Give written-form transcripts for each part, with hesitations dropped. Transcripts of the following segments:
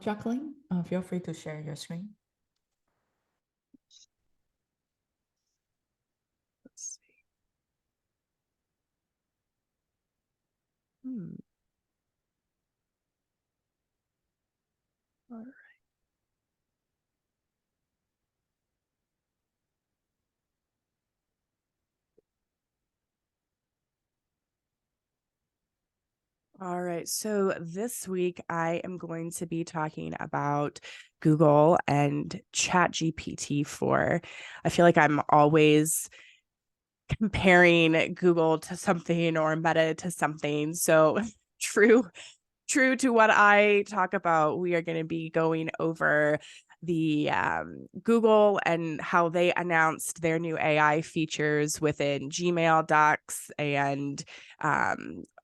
Jacqueline, feel free to share your screen. Let's see. Hmm. All All right. So this week I am going to be talking about Google and ChatGPT 4. I feel like I'm always comparing Google to something or Meta to something. So true true to what I talk about, we are going to be going over the Google and how they announced their new AI features within Gmail, Docs, and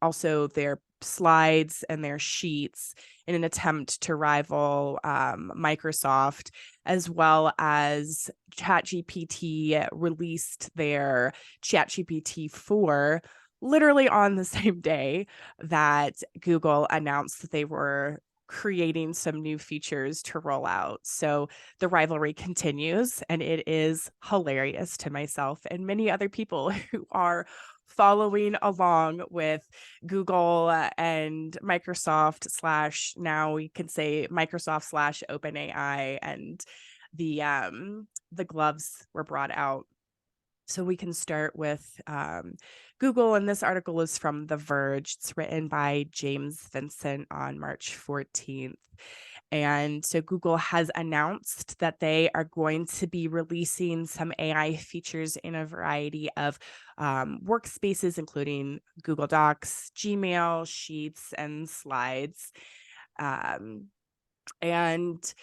also their slides and their sheets in an attempt to rival Microsoft, as well as ChatGPT released their ChatGPT 4 literally on the same day that Google announced that they were creating some new features to roll out. So the rivalry continues, and it is hilarious to myself and many other people who are following along with Google and Microsoft slash now we can say Microsoft slash OpenAI, and the gloves were brought out. So we can start with Google, and this article is from The Verge. It's written by James Vincent on March 14th. And so Google has announced that they are going to be releasing some AI features in a variety of workspaces, including Google Docs, Gmail, Sheets, and Slides. Um, and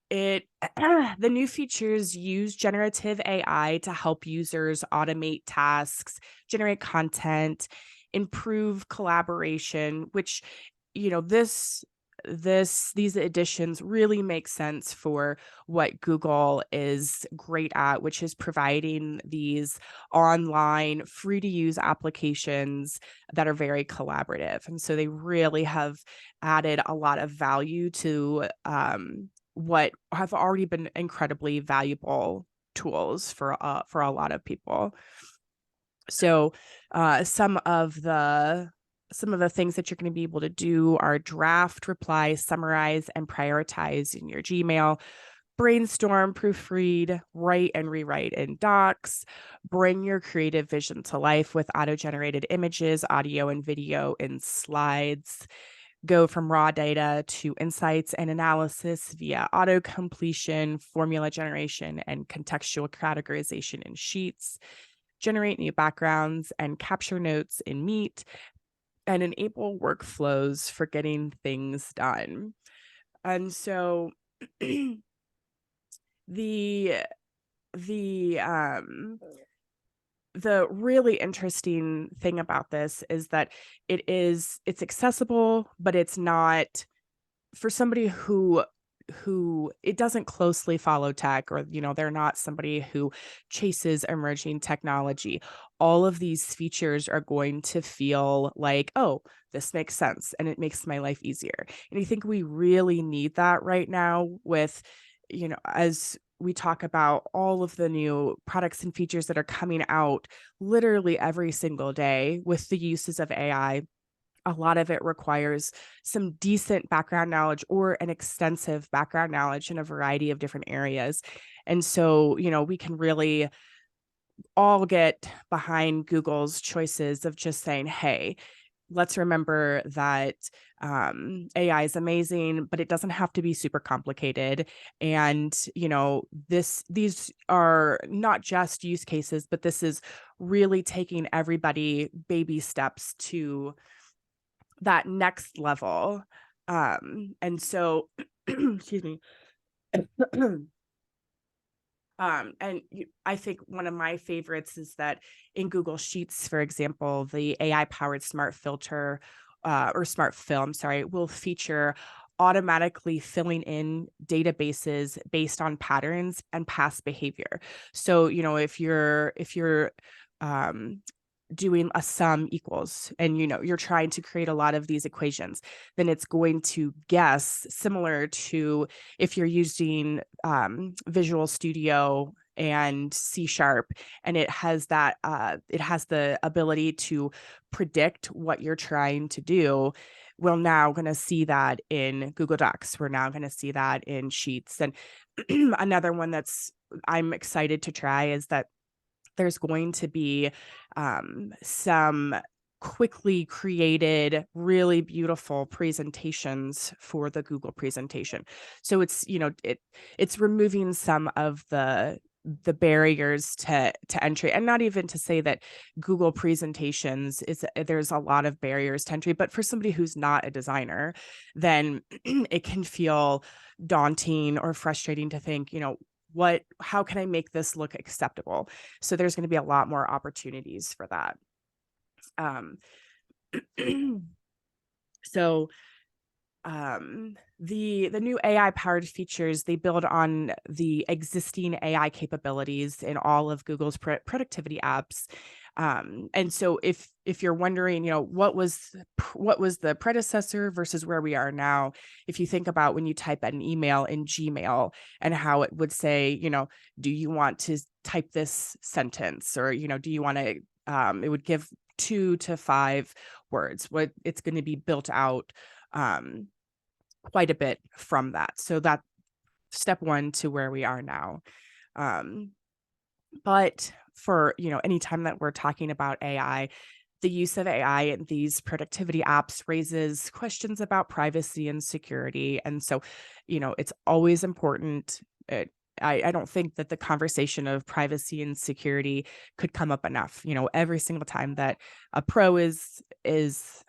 it the new features use generative AI to help users automate tasks, generate content, improve collaboration, which these additions really make sense for what Google is great at, which is providing these online free to use applications that are very collaborative. And so they really have added a lot of value to what have already been incredibly valuable tools for a lot of people. So some of the things that you're going to be able to do are draft, reply, summarize, and prioritize in your Gmail, brainstorm, proofread, write and rewrite in Docs, bring your creative vision to life with auto-generated images, audio, and video in Slides, go from raw data to insights and analysis via auto completion, formula generation, and contextual categorization in Sheets, generate new backgrounds and capture notes in Meet, and enable workflows for getting things done. And so the the the really interesting thing about this is that it's accessible, but it's not for somebody who it doesn't closely follow tech, or they're not somebody who chases emerging technology. All of these features are going to feel like, oh, this makes sense and it makes my life easier. And I think we really need that right now with, as we talk about all of the new products and features that are coming out literally every single day with the uses of AI. A lot of it requires some decent background knowledge or an extensive background knowledge in a variety of different areas. And so, we can really all get behind Google's choices of just saying, hey, let's remember that AI is amazing, but it doesn't have to be super complicated. And, these are not just use cases, but this is really taking everybody baby steps to that next level. And so, excuse me. I think one of my favorites is that in Google Sheets, for example, the AI powered smart filter or smart film, sorry, will feature automatically filling in databases based on patterns and past behavior. So, if you're um, doing a sum equals, and you're trying to create a lot of these equations, then it's going to guess, similar to if you're using Visual Studio and C#, and it has the ability to predict what you're trying to do. We're now going to see that in Google Docs. We're now going to see that in Sheets. And another one that's I'm excited to try is that there's going to be some quickly created, really beautiful presentations for the Google presentation. So it's removing some of the barriers to entry, and not even to say that Google presentations there's a lot of barriers to entry, but for somebody who's not a designer, then it can feel daunting or frustrating to think, how can I make this look acceptable? So there's going to be a lot more opportunities for that. Um, so the new AI powered features, they build on the existing AI capabilities in all of Google's productivity apps. And so if you're wondering, what was the predecessor versus where we are now, if you think about when you type an email in Gmail and how it would say, do you want to type this sentence, or do you want to it would give 2 to 5 words. What it's going to be built out quite a bit from that. So that step one to where we are now. But for, anytime that we're talking about AI, the use of AI in these productivity apps raises questions about privacy and security. And so, it's always important. I don't think that the conversation of privacy and security could come up enough. Every single time that a pro is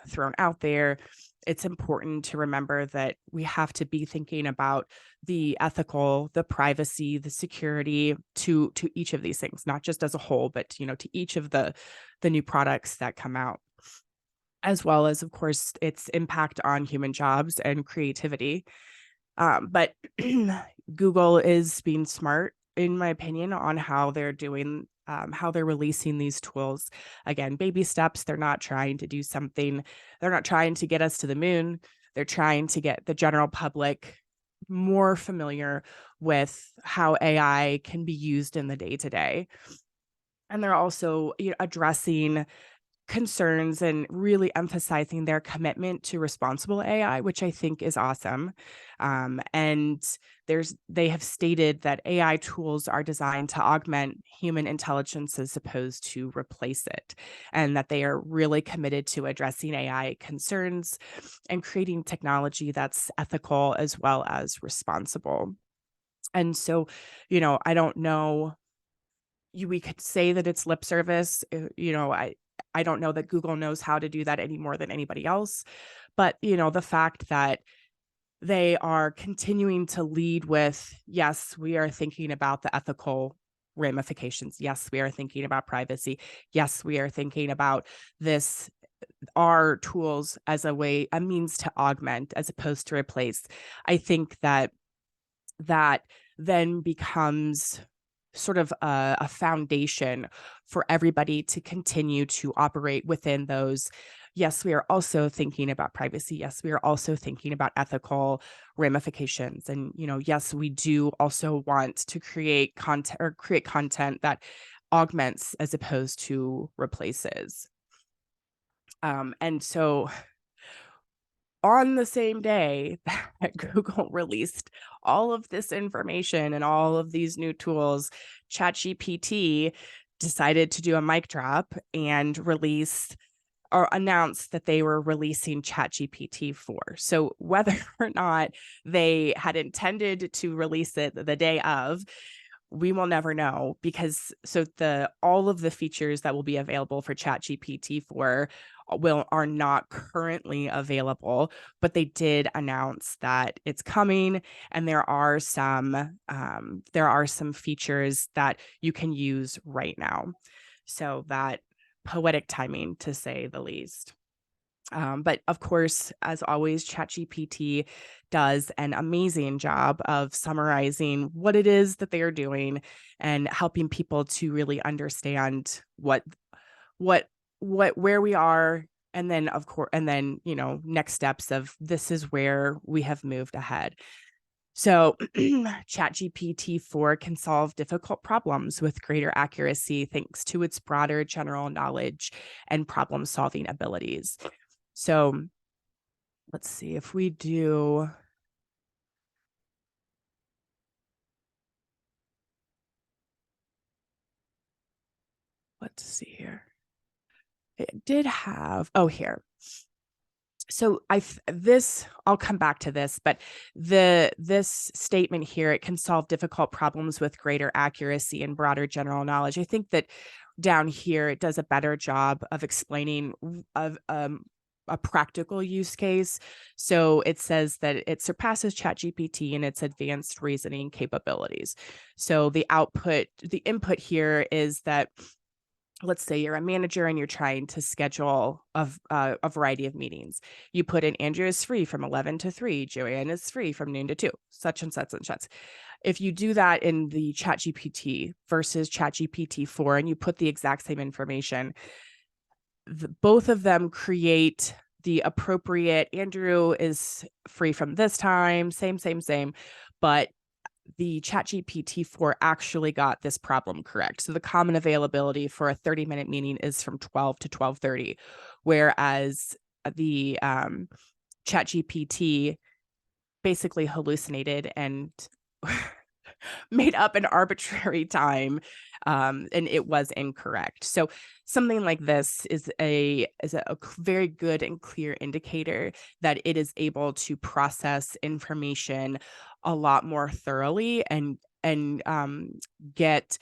thrown out there, it's important to remember that we have to be thinking about the ethical, the privacy, the security to each of these things, not just as a whole, but to each of the new products that come out, as well as, of course, its impact on human jobs and creativity. But Google is being smart, in my opinion, on how they're doing, how they're releasing these tools. Again, baby steps. They're not trying to do something. They're not trying to get us to the moon. They're trying to get the general public more familiar with how AI can be used in the day-to-day. And they're also addressing concerns and really emphasizing their commitment to responsible AI, which I think is awesome. And they have stated that AI tools are designed to augment human intelligence as opposed to replace it, and that they are really committed to addressing AI concerns and creating technology that's ethical as well as responsible. And so, I don't know, we could say that it's lip service. I don't know that Google knows how to do that any more than anybody else. But, the fact that they are continuing to lead with, yes, we are thinking about the ethical ramifications. Yes, we are thinking about privacy. Yes, we are thinking about this, our tools as a means to augment as opposed to replace. I think that then becomes sort of a foundation for everybody to continue to operate within those. Yes, we are also thinking about privacy. Yes, we are also thinking about ethical ramifications. And, yes, we do also want to create content that augments as opposed to replaces. And so on the same day that Google released all of this information and all of these new tools, ChatGPT decided to do a mic drop and release or announce that they were releasing ChatGPT 4. So whether or not they had intended to release it the day of, we will never know, because all of the features that will be available for ChatGPT 4 are not currently available, but they did announce that it's coming, and there are some features that you can use right now. So that poetic timing, to say the least. But of course, as always, ChatGPT does an amazing job of summarizing what it is that they are doing and helping people to really understand what where we are, and then of course, and then, next steps of this is where we have moved ahead. So ChatGPT 4 can solve difficult problems with greater accuracy thanks to its broader general knowledge and problem solving abilities. So let's see if we do. Let's see here. It did have, here. So I'll come back to this, but this statement here, it can solve difficult problems with greater accuracy and broader general knowledge. I think that down here it does a better job of explaining of a practical use case. So it says that it surpasses ChatGPT in its advanced reasoning capabilities. So the input here is that, let's say you're a manager and you're trying to schedule a variety of meetings. You put in Andrew is free from 11 to 3, Joanne is free from noon to 2, such and such and such. If you do that in the ChatGPT versus ChatGPT 4 and you put the exact same information, both of them create the appropriate Andrew is free from this time, same, but the ChatGPT 4 actually got this problem correct. So the common availability for a 30-minute meeting is from 12 to 12:30, whereas the ChatGPT basically hallucinated and made up an arbitrary time, and it was incorrect. So something like this is a very good and clear indicator that it is able to process information a lot more thoroughly and get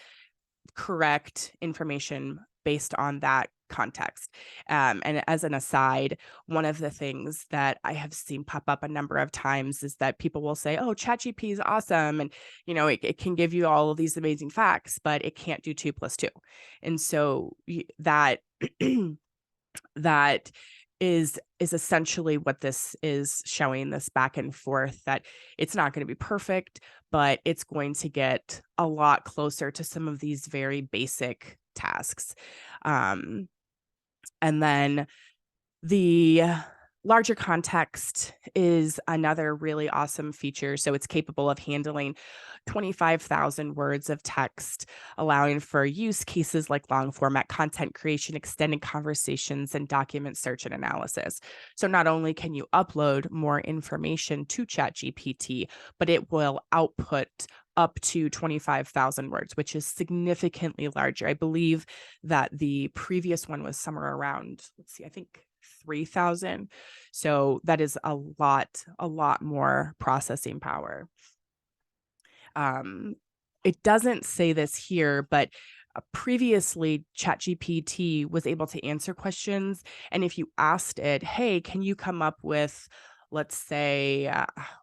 correct information based on that context. And as an aside, one of the things that I have seen pop up a number of times is that people will say, oh, ChatGPT is awesome. And, it can give you all of these amazing facts, but it can't do 2 + 2. And so that that is essentially what this is showing, this back and forth, that it's not going to be perfect, but it's going to get a lot closer to some of these very basic tasks. And then the larger context is another really awesome feature. So it's capable of handling 25,000 words of text, allowing for use cases like long format content creation, extended conversations, and document search and analysis. So not only can you upload more information to ChatGPT, but it will output up to 25,000 words, which is significantly larger. I believe that the previous one was somewhere around, I think 3,000. So that is a lot more processing power. It doesn't say this here, but previously ChatGPT was able to answer questions. And if you asked it, hey, can you come up with, let's say,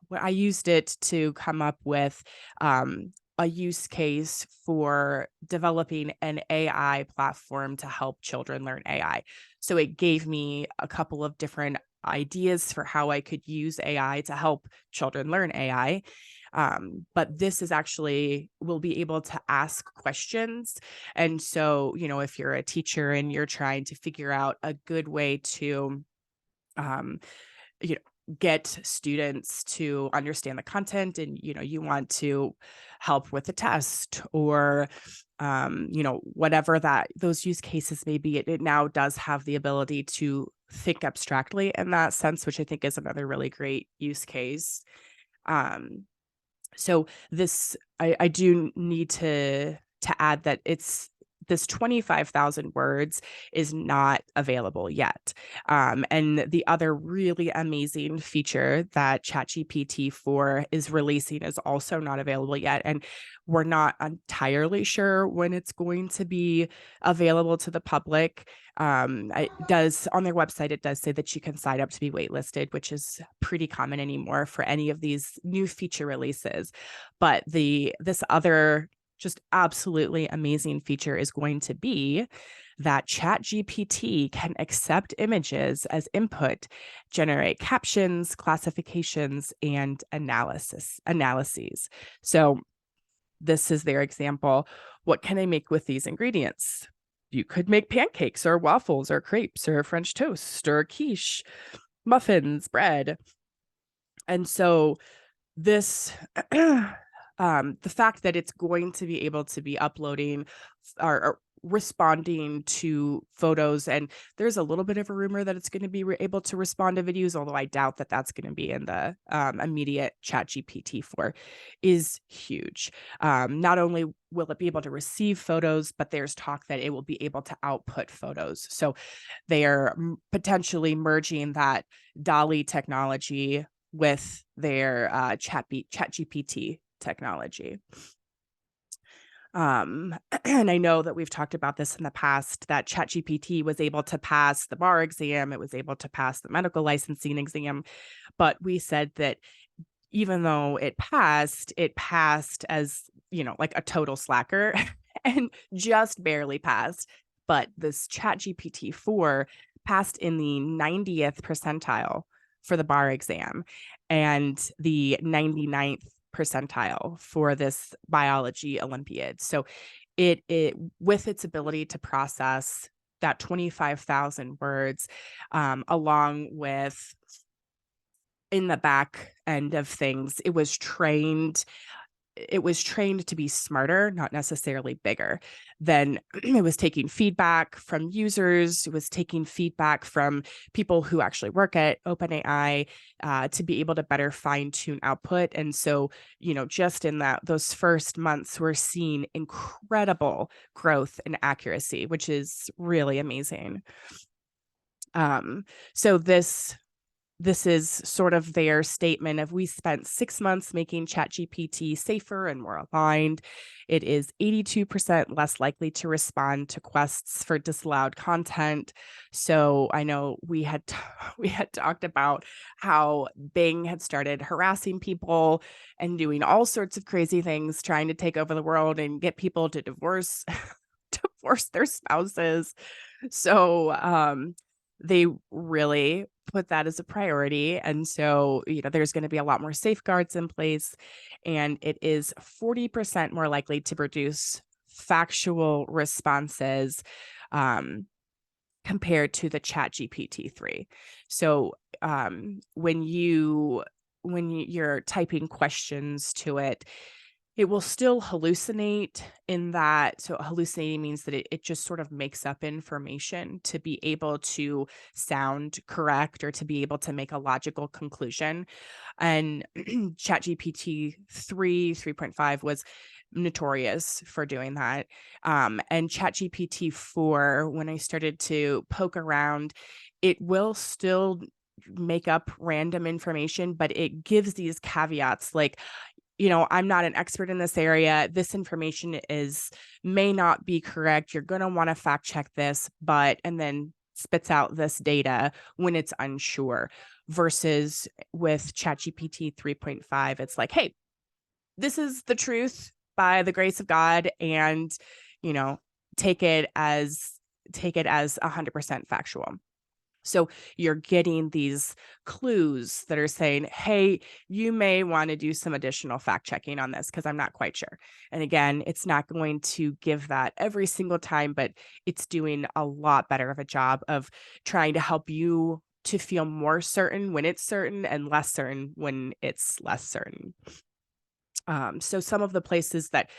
I used it to come up with a use case for developing an AI platform to help children learn AI. So it gave me a couple of different ideas for how I could use AI to help children learn AI. But this is actually will be able to ask questions. And so, if you're a teacher and you're trying to figure out a good way to, get students to understand the content, and you want to help with the test, or whatever that those use cases may be, it now does have the ability to think abstractly in that sense, which I think is another really great use case. So this, I do need to add that this 25,000 words is not available yet. And the other really amazing feature that ChatGPT 4 is releasing is also not available yet. And we're not entirely sure when it's going to be available to the public. It does, on their website, it does say that you can sign up to be waitlisted, which is pretty common anymore for any of these new feature releases. But this other just absolutely amazing feature is going to be that ChatGPT can accept images as input, generate captions, classifications, and analyses. So this is their example. What can I make with these ingredients? you could make pancakes or waffles or crepes or French toast or quiche, muffins, bread. And so this the fact that it's going to be able to be uploading or responding to photos, and there's a little bit of a rumor that it's going to be able to respond to videos, although I doubt that that's going to be in the immediate ChatGPT 4, is huge. Not only will it be able to receive photos, but there's talk that it will be able to output photos. So they are potentially merging that DALL-E technology with their ChatGPT technology. And I know that we've talked about this in the past, that ChatGPT was able to pass the bar exam, it was able to pass the medical licensing exam, but we said that even though it passed as, like a total slacker and just barely passed. But this ChatGPT 4 passed in the 90th percentile for the bar exam and the 99th percentile for this biology Olympiad. So it with its ability to process that 25,000 words, along with in the back end of things, it was trained to be smarter, not necessarily bigger. Then it was taking feedback from users, it was taking feedback from people who actually work at OpenAI, to be able to better fine tune output. And so, just in those first months, we're seeing incredible growth and accuracy, which is really amazing. So this is sort of their statement of, we spent 6 months making ChatGPT safer and more aligned. It is 82% less likely to respond to requests for disallowed content. So I know we had talked about how Bing had started harassing people and doing all sorts of crazy things, trying to take over the world and get people to divorce their spouses. So they really put that as a priority. And so, there's going to be a lot more safeguards in place, and it is 40% more likely to produce factual responses, compared to the ChatGPT 3. So, when you're typing questions to it, it will still hallucinate in that. So hallucinating means that it just sort of makes up information to be able to sound correct or to be able to make a logical conclusion. And ChatGPT 3.5 was notorious for doing that. And ChatGPT 4, when I started to poke around, it will still make up random information, but it gives these caveats like, I'm not an expert in this area. This information may not be correct. You're going to want to fact check this, and then spits out this data when it's unsure. Versus with ChatGPT 3.5, it's like, hey, this is the truth by the grace of God, and, take it as 100% factual. So you're getting these clues that are saying, hey, you may want to do some additional fact checking on this because I'm not quite sure. And again, it's not going to give that every single time, but it's doing a lot better of a job of trying to help you to feel more certain when it's certain and less certain when it's less certain. So some of the places that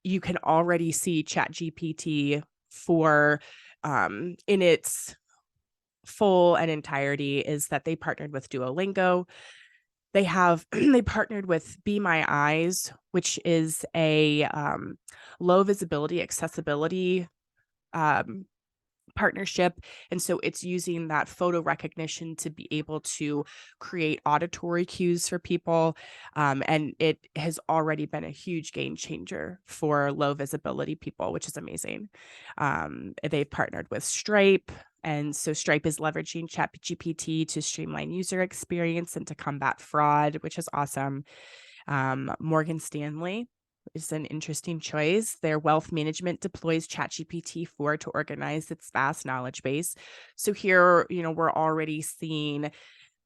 you can already see ChatGPT 4 in its full and entirety is that they partnered with Duolingo. They partnered with Be My Eyes, which is a low visibility accessibility partnership. And so it's using that photo recognition to be able to create auditory cues for people. And it has already been a huge game changer for low visibility people, which is amazing. They've partnered with Stripe. And so Stripe is leveraging ChatGPT to streamline user experience and to combat fraud, which is awesome. Morgan Stanley is an interesting choice. Their wealth management deploys ChatGPT 4 to organize its vast knowledge base. So here, we're already seeing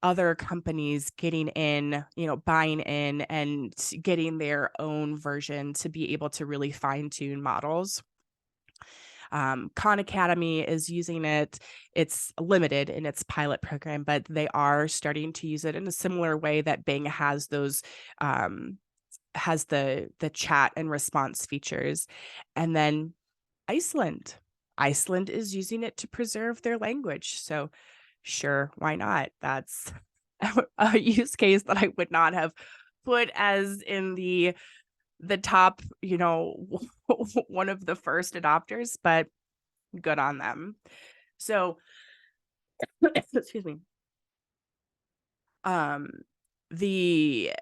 other companies getting in, buying in and getting their own version to be able to really fine tune models. Khan Academy is using it. It's limited in its pilot program, but they are starting to use it in a similar way that Bing has those has the chat and response features. And then Iceland. Iceland is using it to preserve their language. So sure, why not? That's a use case that I would not have put as in the top, one of the first adopters, but good on them. So excuse me. Um the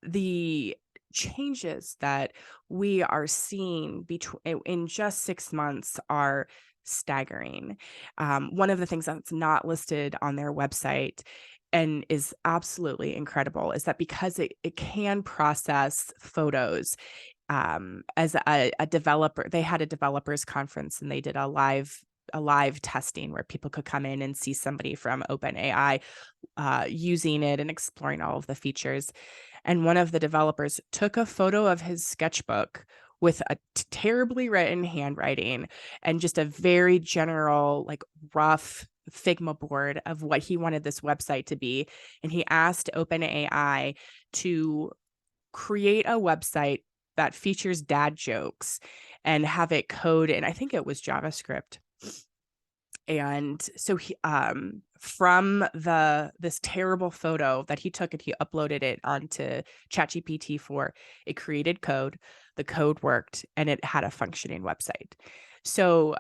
the changes that we are seeing between in just 6 months are staggering. One of the things that's not listed on their website and is absolutely incredible is that because it can process photos, as a developer, they had a developers conference and they did a live testing where people could come in and see somebody from OpenAI using it and exploring all of the features. And one of the developers took a photo of his sketchbook with a terribly written handwriting and just a very general, like rough Figma board of what he wanted this website to be. And he asked OpenAI to create a website that features dad jokes and have it code, and I think it was JavaScript. And so he from this terrible photo that he took and he uploaded it onto ChatGPT for, it created code, the code worked, and it had a functioning website. So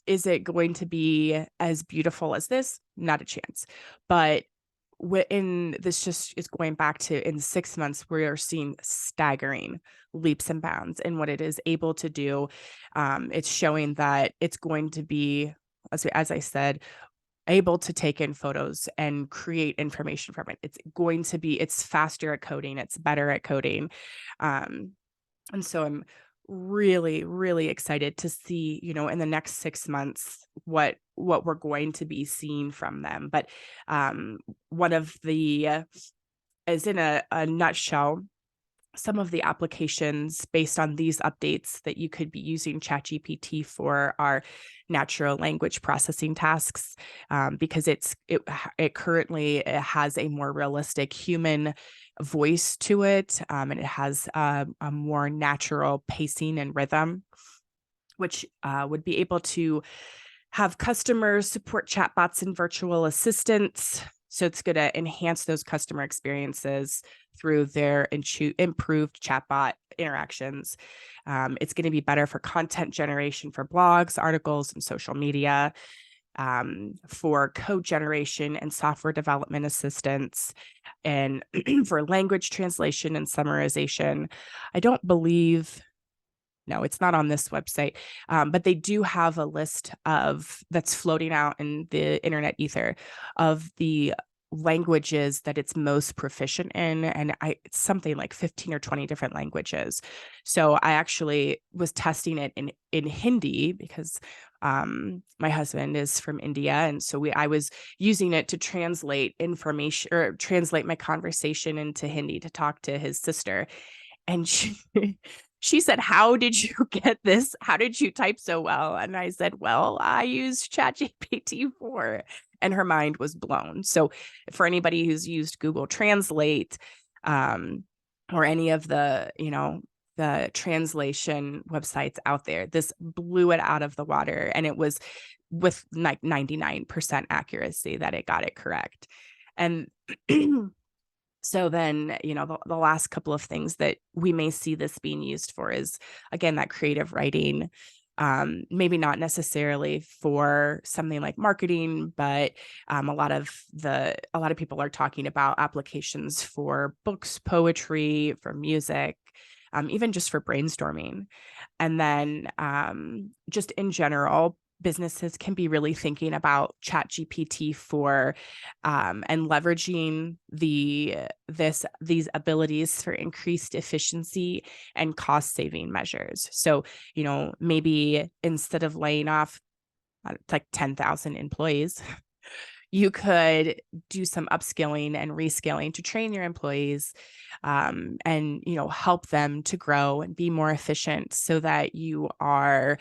is it going to be as beautiful as this? Not a chance. But this just is going back to, in 6 months, we are seeing staggering leaps and bounds in what it is able to do. It's showing that it's going to be, as I said, able to take in photos and create information from it. It's faster at coding, it's better at coding. And so I'm really, really excited to see, in the next 6 months, what we're going to be seeing from them. But one of the, is in a nutshell, some of the applications based on these updates that you could be using ChatGPT for are natural language processing tasks, because it currently has a more realistic human voice to it, and it has a more natural pacing and rhythm, which would be able to have customer support chatbots and virtual assistants. So it's going to enhance those customer experiences through their improved chatbot interactions. It's going to be better for content generation for blogs, articles, and social media, for code generation and software development assistance, and for language translation and summarization. I don't believe, no, it's not on this website, but they do have a list that's floating out in the internet ether of the languages that it's most proficient in, and it's something like 15 or 20 different languages. So I actually was testing it in Hindi because my husband is from India, and so I was using it to translate information or translate my conversation into Hindi to talk to his sister. And she said, "How did you get this? How did you type so well?" And I said, "Well, I used ChatGPT 4." And her mind was blown. So for anybody who's used Google Translate, or any of the translation websites out there, this blew it out of the water. And it was with like 99% accuracy that it got it correct. And so then, the last couple of things that we may see this being used for is, again, that creative writing, maybe not necessarily for something like marketing, but a lot of people are talking about applications for books, poetry, for music, even just for brainstorming. And then just in general, businesses can be really thinking about ChatGPT for and leveraging these abilities for increased efficiency and cost saving measures. So, maybe instead of laying off like 10,000 employees, you could do some upskilling and reskilling to train your employees, and help them to grow and be more efficient, so that you are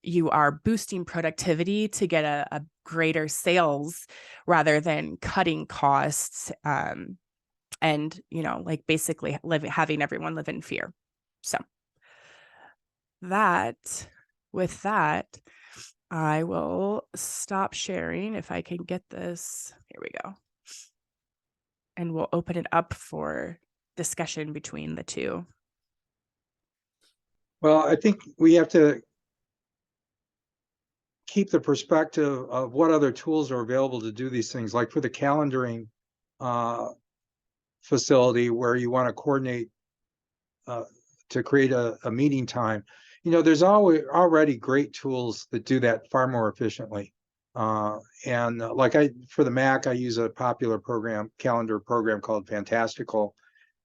you are boosting productivity to get a greater sales rather than cutting costs, and, you know, like basically having everyone live in fear. So with that, I will stop sharing if I can get this. Here we go. And we'll open it up for discussion between the two. Well, I think we have to keep the perspective of what other tools are available to do these things. Like for the calendaring facility where you want to coordinate to create a meeting time, you know, there's already great tools that do that far more efficiently. And like for the Mac, I use a popular calendar program called Fantastical,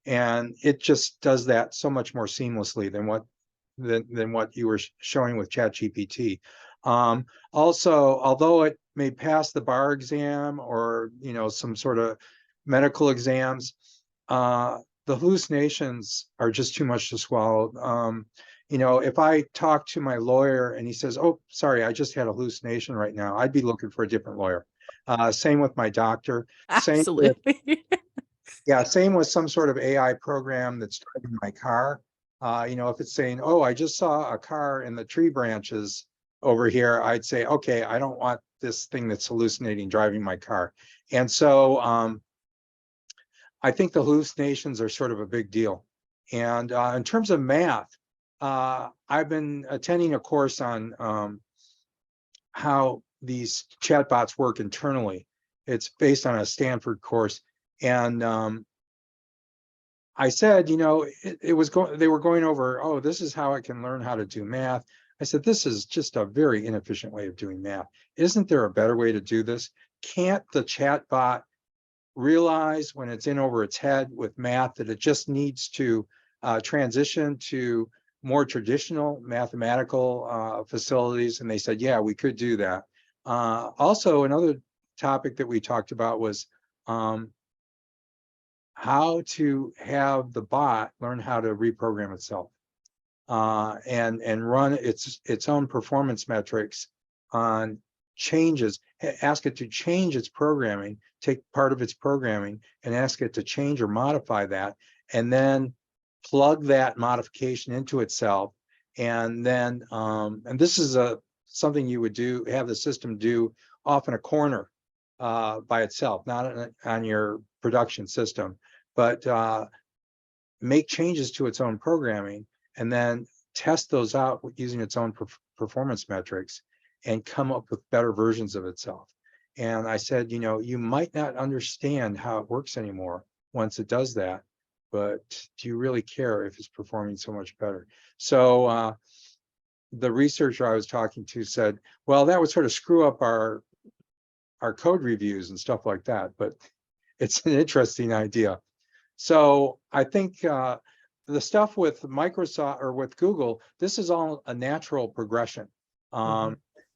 and it just does that so much more seamlessly than what you were showing with ChatGPT. Also, although it may pass the bar exam or, you know, some sort of medical exams, the hallucinations are just too much to swallow. You know, if I talk to my lawyer and he says, "Oh, sorry, I just had a hallucination right now," I'd be looking for a different lawyer. Same with my doctor. Absolutely. Same with some sort of AI program that's driving my car. You know, if it's saying, "Oh, I just saw a car in the tree branches over here," I'd say, "Okay, I don't want this thing that's hallucinating driving my car." And so I think the hallucinations are sort of a big deal. And in terms of math, I've been attending a course on how these chatbots work internally. It's based on a Stanford course. And I said, you know, they were going over, oh, this is how I can learn how to do math. I said, this is just a very inefficient way of doing math. Isn't there a better way to do this? Can't the chatbot realize when it's in over its head with math that it just needs to transition to more traditional mathematical facilities? And they said, yeah, we could do that. Also, another topic that we talked about was how to have the bot learn how to reprogram itself and run its own performance metrics on changes. Ask it to change its programming, take part of its programming and ask it to change or modify that, and then plug that modification into itself. And then and this is something you would have the system do off in a corner by itself, not on your production system, but make changes to its own programming and then test those out using its own performance metrics and come up with better versions of itself. And I said, you know, you might not understand how it works anymore once it does that, but do you really care if it's performing so much better? So the researcher I was talking to said, well, that would sort of screw up our code reviews and stuff like that, but it's an interesting idea. So I think the stuff with Microsoft or with Google, this is all a natural progression.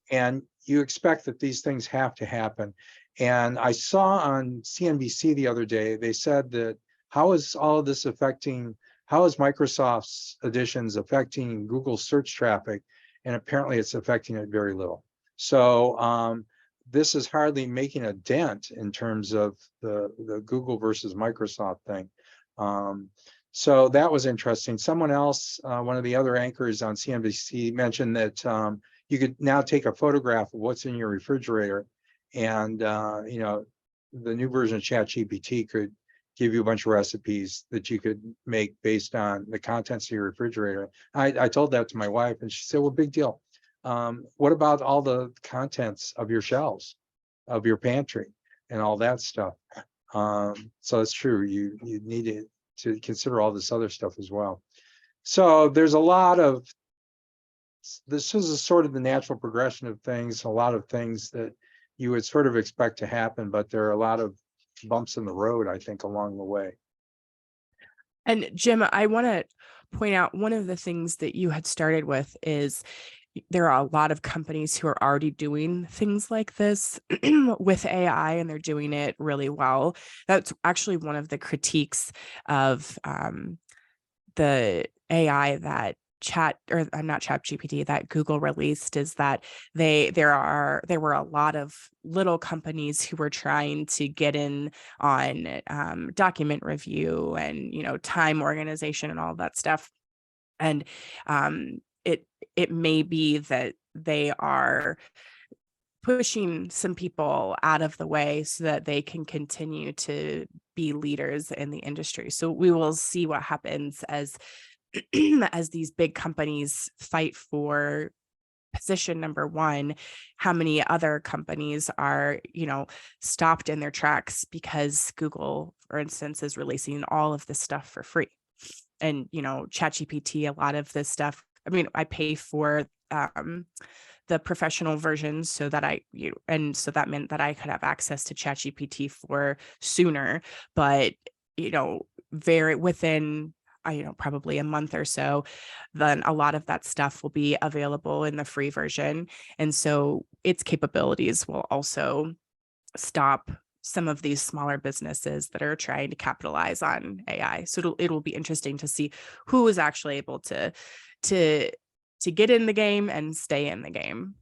And you expect that these things have to happen. And I saw on CNBC the other day, they said that how is Microsoft's additions affecting Google search traffic? And apparently it's affecting it very little. So this is hardly making a dent in terms of the Google versus Microsoft thing. So that was interesting. Someone else, one of the other anchors on CNBC mentioned that you could now take a photograph of what's in your refrigerator, and you know, the new version of ChatGPT could give you a bunch of recipes that you could make based on the contents of your refrigerator. I told that to my wife, and she said, well, big deal. What about all the contents of your shelves, of your pantry, and all that stuff? So it's true, you need to consider all this other stuff as well. So there's a lot of, this is sort of the natural progression of things, a lot of things that you would sort of expect to happen, but there are a lot of bumps in the road, I think, along the way. And Jim, I want to point out one of the things that you had started with is there are a lot of companies who are already doing things like this with AI, and they're doing it really well. That's actually one of the critiques of the AI that not ChatGPT, that Google released, is that there were a lot of little companies who were trying to get in on document review and, you know, time organization and all of that stuff. And it may be that they are pushing some people out of the way so that they can continue to be leaders in the industry. So we will see what happens as as these big companies fight for position number one, how many other companies are, you know, stopped in their tracks because Google, for instance, is releasing all of this stuff for free. And, you know, ChatGPT, a lot of this stuff, I mean, I pay for the professional versions so that so that meant that I could have access to ChatGPT for sooner. But, you know, within probably a month or so, then a lot of that stuff will be available in the free version. And so its capabilities will also stop some of these smaller businesses that are trying to capitalize on AI. So it'll be interesting to see who is actually able to get in the game and stay in the game.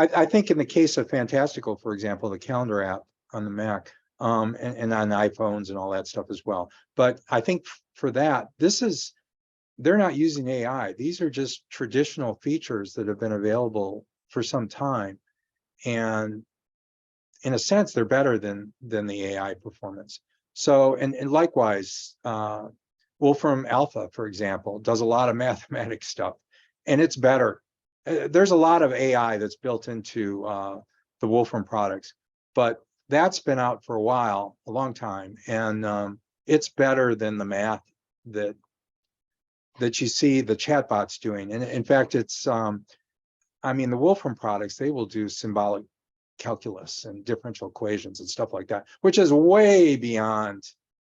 I think in the case of Fantastical, for example, the calendar app on the Mac, and on iPhones and all that stuff as well. But I think for that, they're not using AI. These are just traditional features that have been available for some time. And in a sense, they're better than the AI performance. So, and likewise, Wolfram Alpha, for example, does a lot of mathematics stuff, and it's better. There's a lot of AI that's built into the Wolfram products, but that's been out for a long time, and it's better than the math that you see the chatbots doing. And in fact, it's I mean, the Wolfram products, they will do symbolic calculus and differential equations and stuff like that, which is way beyond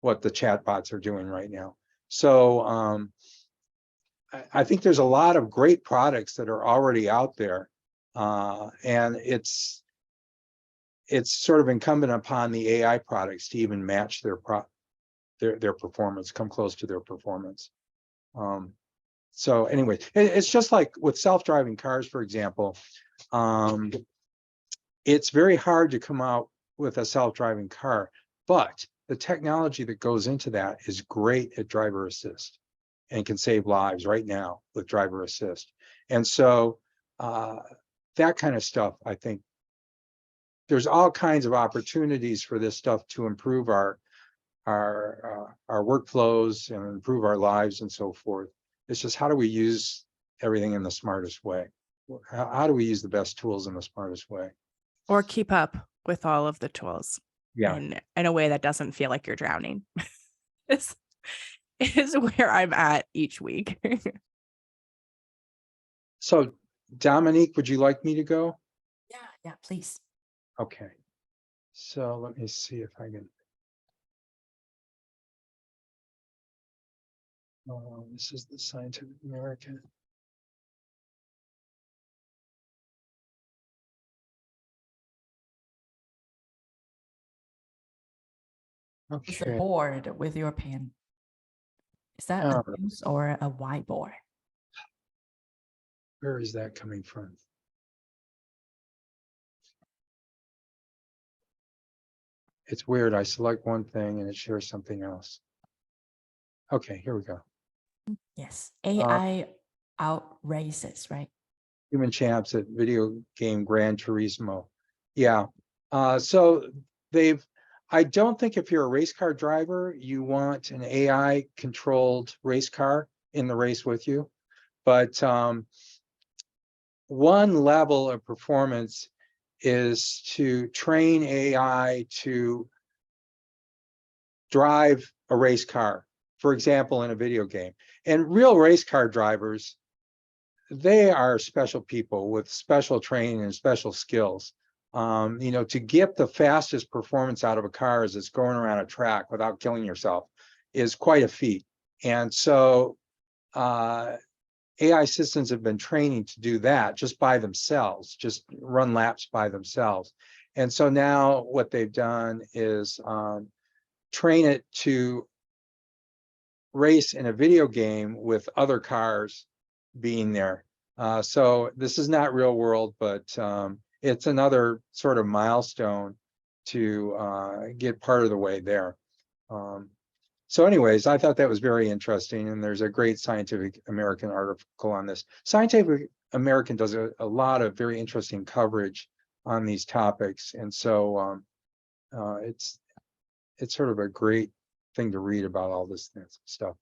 what the chatbots are doing right now. So I think there's a lot of great products that are already out there, and it's sort of incumbent upon the AI products to even match their performance, come close to their performance. So anyway, it's just like with self-driving cars, for example. It's very hard to come out with a self-driving car, but the technology that goes into that is great at driver assist and can save lives right now with driver assist. And so that kind of stuff, I think there's all kinds of opportunities for this stuff to improve our workflows and improve our lives and so forth. It's just, how do we use everything in the smartest way? How do we use the best tools in the smartest way? Or keep up with all of the tools. Yeah. In a way that doesn't feel like you're drowning. is where I'm at each week. So Dominique, would you like me to go? Yeah, please. Okay. So let me see if I can. Oh, this is the Scientific American. It's a Okay. board with your pen. Is that a news or a whiteboard? Where is that coming from? It's weird. I select one thing and it shares something else. Okay, here we go. Yes, AI outraces, right? Human champs at video game Gran Turismo. Yeah. So I don't think if you're a race car driver, you want an AI controlled race car in the race with you. But one level of performance is to train AI to drive a race car, for example, in a video game. And real race car drivers, they are special people with special training and special skills. You know, to get the fastest performance out of a car as it's going around a track without killing yourself is quite a feat. And so AI systems have been training to do that just by themselves, just run laps by themselves. And so now what they've done is train it to race in a video game with other cars being there. So this is not real world, but it's another sort of milestone to get part of the way there. So anyways, I thought that was very interesting, and there's a great Scientific American article on this. Scientific American does a lot of very interesting coverage on these topics, and so it's sort of a great thing to read about all this stuff.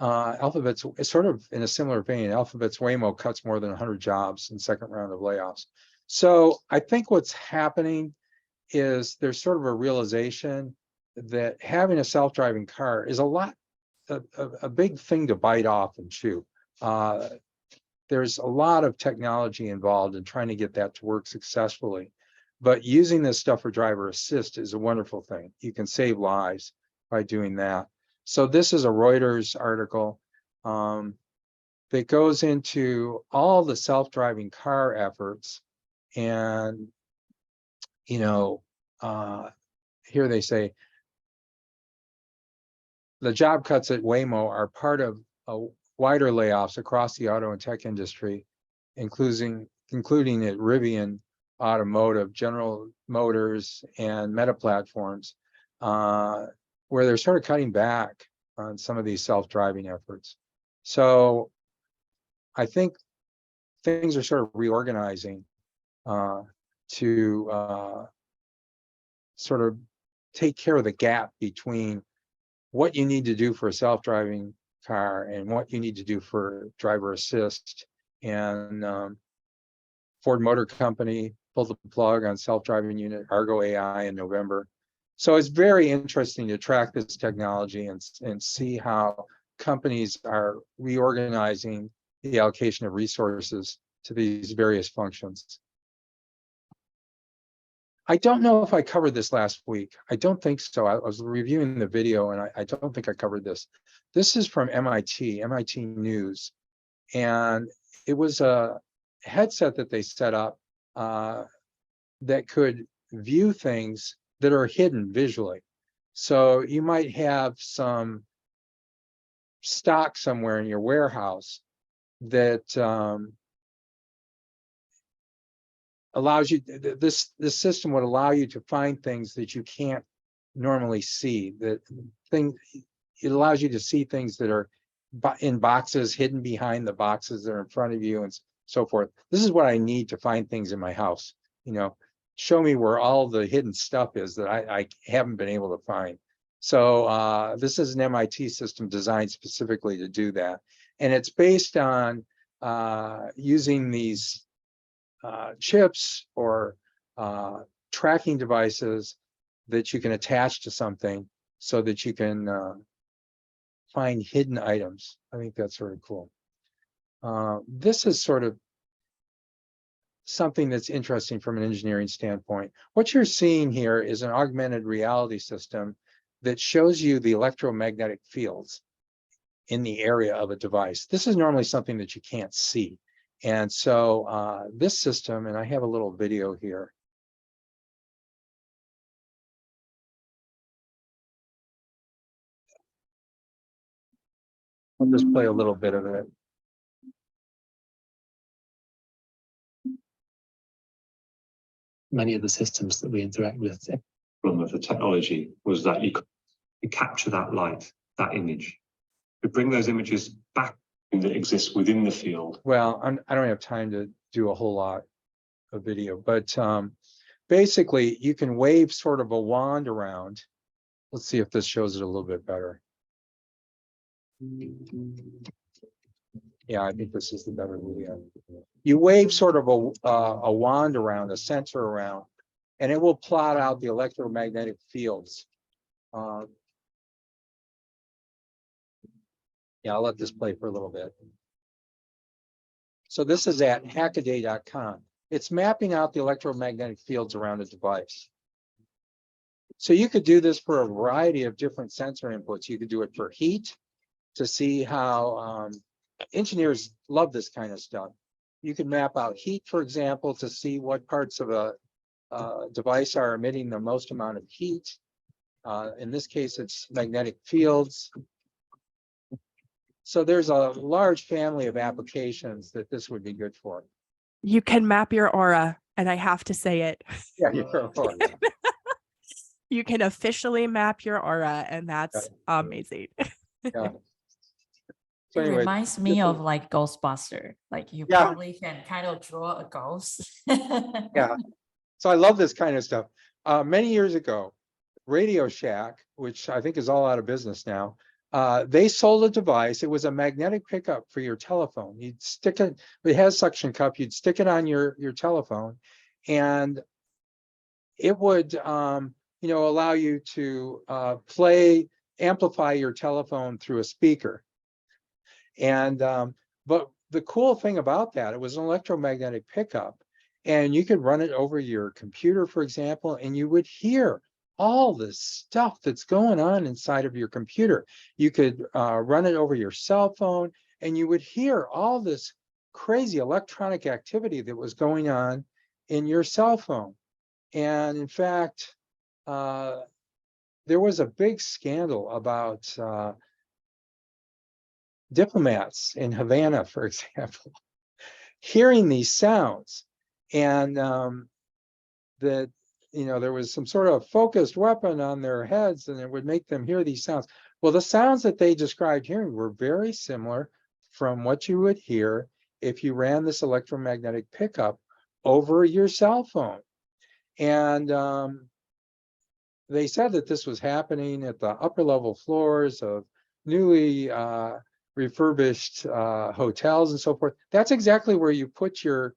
Alphabet's is sort of in a similar vein. Alphabet's Waymo cuts more than 100 jobs in second round of layoffs. So I think what's happening is there's sort of a realization that having a self-driving car is a big thing to bite off and chew. There's a lot of technology involved in trying to get that to work successfully, but using this stuff for driver assist is a wonderful thing. You can save lives by doing that. So this is a Reuters article that goes into all the self-driving car efforts, and here they say the job cuts at Waymo are part of wider layoffs across the auto and tech industry, including at Rivian Automotive, General Motors, and Meta Platforms, where they're sort of cutting back on some of these self-driving efforts. So I think things are sort of reorganizing to sort of take care of the gap between what you need to do for a self-driving car and what you need to do for driver assist. And Ford Motor Company pulled the plug on self-driving unit Argo AI in November. So it's very interesting to track this technology and see how companies are reorganizing the allocation of resources to these various functions. I don't know if I covered this last week. I don't think so. I was reviewing the video and I don't think I covered this. This is from MIT News. And it was a headset that they set up that could view things that are hidden visually. So you might have some stock somewhere in your warehouse that allows you, this system would allow you to find things that you can't normally see. It allows you to see things that are in boxes, hidden behind the boxes that are in front of you, and so forth. This is what I need to find things in my house. Show me where all the hidden stuff is that I haven't been able to find. So this is an MIT system designed specifically to do that, and it's based on using these chips or tracking devices that you can attach to something so that you can find hidden items. I think that's sort of cool. This is sort of something that's interesting from an engineering standpoint. What you're seeing here is an augmented reality system that shows you the electromagnetic fields in the area of a device. This is normally something that you can't see. And so this system, and I have a little video here. I'll just play a little bit of it. Many of the systems that we interact with. The problem of the technology was that you could capture that light, that image, to bring those images back that exists within the field. Well, I don't have time to do a whole lot of video, but basically you can wave sort of a wand around. Let's see if this shows it a little bit better. Yeah, I think this is the better video. You wave sort of a wand around, a sensor around, and it will plot out the electromagnetic fields. Yeah, I'll let this play for a little bit. So this is at hackaday.com. It's mapping out the electromagnetic fields around a device. So you could do this for a variety of different sensor inputs. You could do it for heat to see how engineers love this kind of stuff. You can map out heat, for example, to see what parts of a device are emitting the most amount of heat. In this case, it's magnetic fields. So there's a large family of applications that this would be good for. You can map your aura, and I have to say it. Yeah, you're right. You can officially map your aura, and that's amazing. Yeah. It So anyway, reminds me of like Ghostbuster. Like you Yeah. probably can kind of draw a ghost. yeah. So I love this kind of stuff. Many years ago, Radio Shack, which I think is all out of business now, they sold a device. It was a magnetic pickup for your telephone. You'd stick it, it has suction cup, you'd stick it on your telephone, and it would allow you to amplify your telephone through a speaker. And but the cool thing about that, it was an electromagnetic pickup, and you could run it over your computer, for example, and you would hear all this stuff that's going on inside of your computer. You could run it over your cell phone, and you would hear all this crazy electronic activity that was going on in your cell phone. And in fact, there was a big scandal about diplomats in Havana, for example, hearing these sounds, and that there was some sort of focused weapon on their heads, and it would make them hear these sounds. Well, the sounds that they described hearing were very similar from what you would hear if you ran this electromagnetic pickup over your cell phone. And they said that this was happening at the upper level floors of newly refurbished hotels and so forth. That's exactly where you put your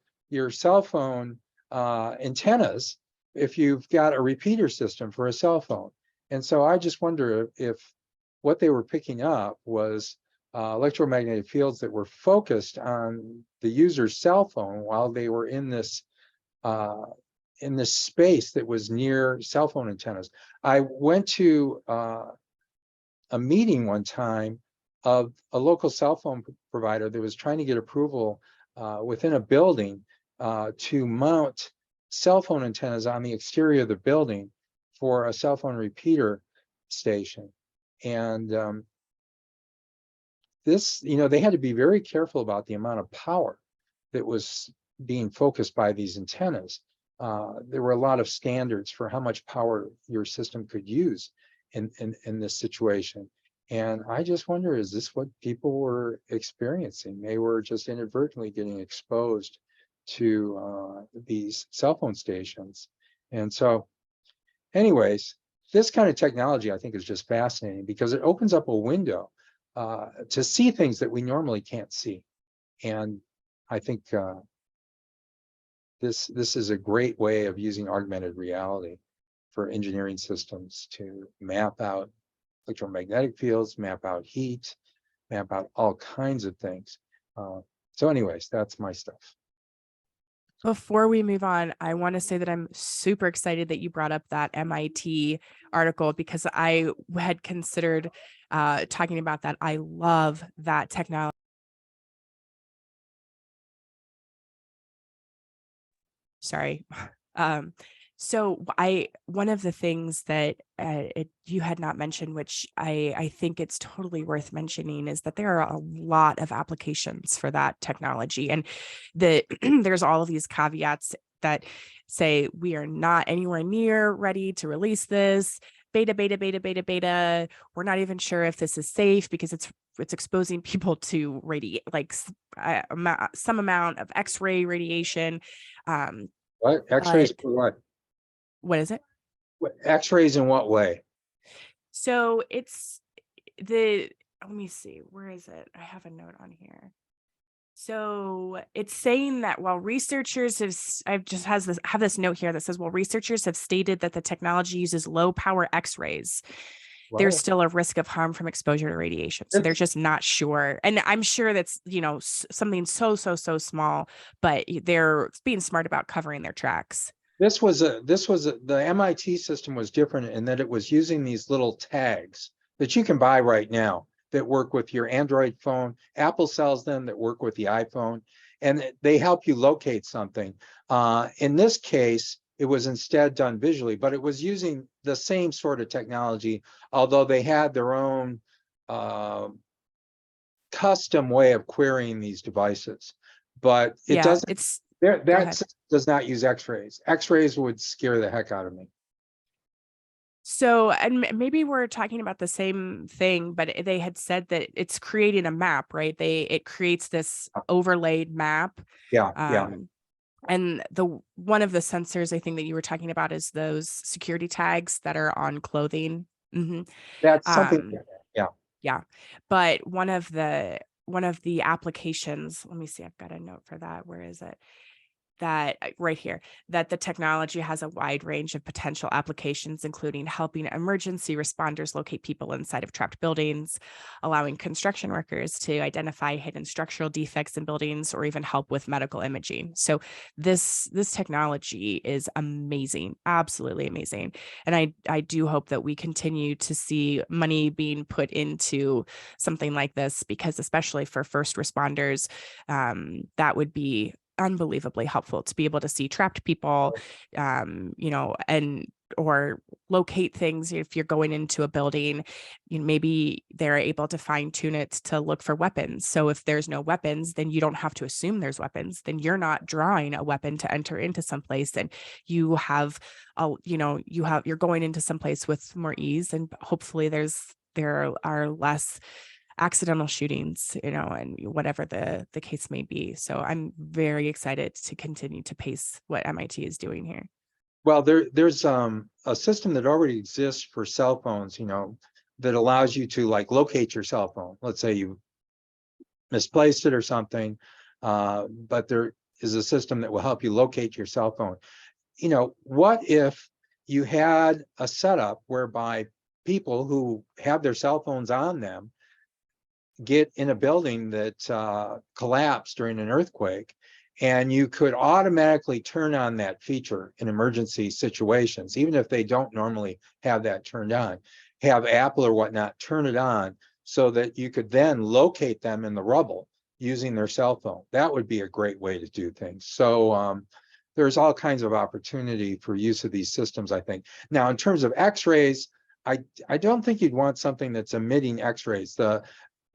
cell phone antennas if you've got a repeater system for a cell phone. And so I just wonder if what they were picking up was electromagnetic fields that were focused on the user's cell phone while they were in this space that was near cell phone antennas. I went to a meeting one time of a local cell phone provider that was trying to get approval within a building to mount cell phone antennas on the exterior of the building for a cell phone repeater station. And this, they had to be very careful about the amount of power that was being focused by these antennas. There were a lot of standards for how much power your system could use in this situation. And I just wonder, is this what people were experiencing? They were just inadvertently getting exposed to these cell phone stations. And so anyways, this kind of technology I think is just fascinating because it opens up a window to see things that we normally can't see. And I think this is a great way of using augmented reality for engineering systems to map out electromagnetic fields, map out heat, map out all kinds of things. So anyways, that's my stuff. Before we move on, I want to say that I'm super excited that you brought up that MIT article because I had considered talking about that. I love that technology. Sorry. So one of the things that you had not mentioned, which I think it's totally worth mentioning, is that there are a lot of applications for that technology, and there's all of these caveats that say we are not anywhere near ready to release this. Beta. We're not even sure if this is safe because it's exposing people to some amount of X-ray radiation. What? X-rays for what? What is it? X-rays in what way? So it's let me see, where is it? I have a note on here. So it's saying that while researchers have this note here that says, well, researchers have stated that the technology uses low power X-rays. Wow. There's still a risk of harm from exposure to radiation. So they're just not sure. And I'm sure that's, something so small, but they're being smart about covering their tracks. The MIT system was different in that it was using these little tags that you can buy right now that work with your Android phone. Apple sells them that work with the iPhone, and they help you locate something. In this case, it was instead done visually, but it was using the same sort of technology, although they had their own custom way of querying these devices, but it Yeah, doesn't. it's That ahead. system does not use X-rays. X-rays would scare the heck out of me. so, and maybe we're talking about the same thing, but they had said that it's creating a map, right? It creates this overlaid map. Yeah, yeah. And one of the sensors I think that you were talking about is those security tags that are on clothing. That's something. Yeah. Yeah. But one of the applications, let me see, I've got a note for that. Where is it? That right here, that the technology has a wide range of potential applications, including helping emergency responders locate people inside of trapped buildings, allowing construction workers to identify hidden structural defects in buildings, or even help with medical imaging. So this technology is amazing, absolutely amazing. And I do hope that we continue to see money being put into something like this, because especially for first responders, that would be unbelievably helpful to be able to see trapped people, and or locate things. If you're going into a building, maybe they're able to fine tune it to look for weapons. So if there's no weapons, then you don't have to assume there's weapons. Then you're not drawing a weapon to enter into someplace, and you're going into someplace with more ease, and hopefully there are less accidental shootings, and whatever the case may be. So I'm very excited to continue to pace what MIT is doing here. Well, there's a system that already exists for cell phones, that allows you to like locate your cell phone. Let's say you misplaced it or something, but there is a system that will help you locate your cell phone. What if you had a setup whereby people who have their cell phones on them get in a building that collapsed during an earthquake, and you could automatically turn on that feature in emergency situations, even if they don't normally have that turned on. Have Apple or whatnot turn it on so that you could then locate them in the rubble using their cell phone. That would be a great way to do things. So there's all kinds of opportunity for use of these systems, I think. Now, in terms of X-rays, I don't think you'd want something that's emitting X-rays.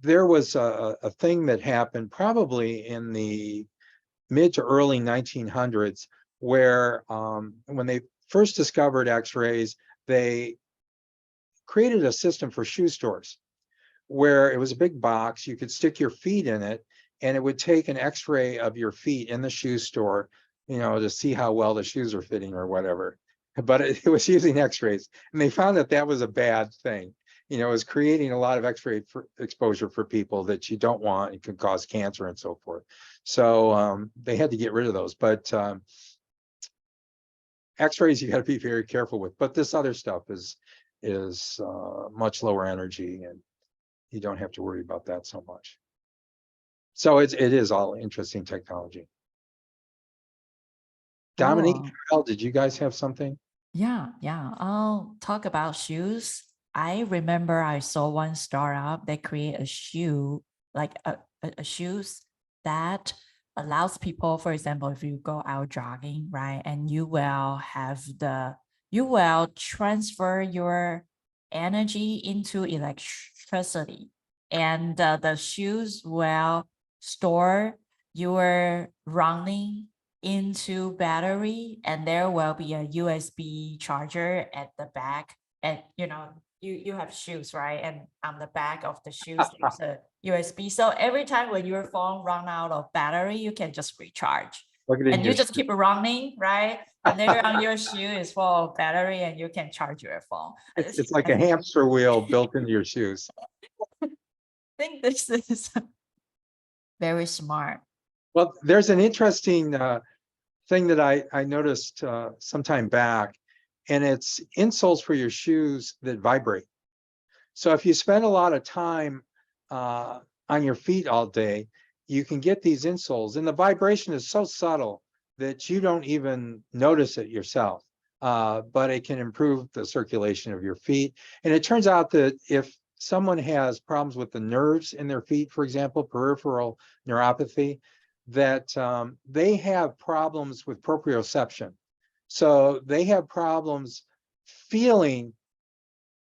There was a thing that happened probably in the mid to early 1900s where when they first discovered X-rays, they created a system for shoe stores where it was a big box. You could stick your feet in it, and it would take an X-ray of your feet in the shoe store, to see how well the shoes are fitting or whatever. But it was using X-rays, and they found that that was a bad thing. It was creating a lot of X-ray exposure for people that you don't want. It could cause cancer and so forth. So they had to get rid of those. But X-rays you got to be very careful with. But this other stuff is much lower energy, and you don't have to worry about that so much. So it is all interesting technology. Dominique, Cool. Kyle, did you guys have something? Yeah. I'll talk about shoes. I remember I saw one startup that create a shoe, like a shoes that allows people, for example, if you go out jogging, right, and you will transfer your energy into electricity, and the shoes will store your running into battery, and there will be a USB charger at the back. And you have shoes, right? And on the back of the shoes there's a USB. So every time when your phone run out of battery, you can just recharge. Look at it in And you your just keep running, right? And later on your shoe is full of battery and you can charge your phone. It's like a hamster wheel built into your shoes. I think this is very smart. Well, there's an interesting thing that I noticed some time back, and it's insoles for your shoes that vibrate. So if you spend a lot of time on your feet all day, you can get these insoles, and the vibration is so subtle that you don't even notice it yourself. But it can improve the circulation of your feet. And it turns out that if someone has problems with the nerves in their feet, for example, peripheral neuropathy, that they have problems with proprioception. So they have problems feeling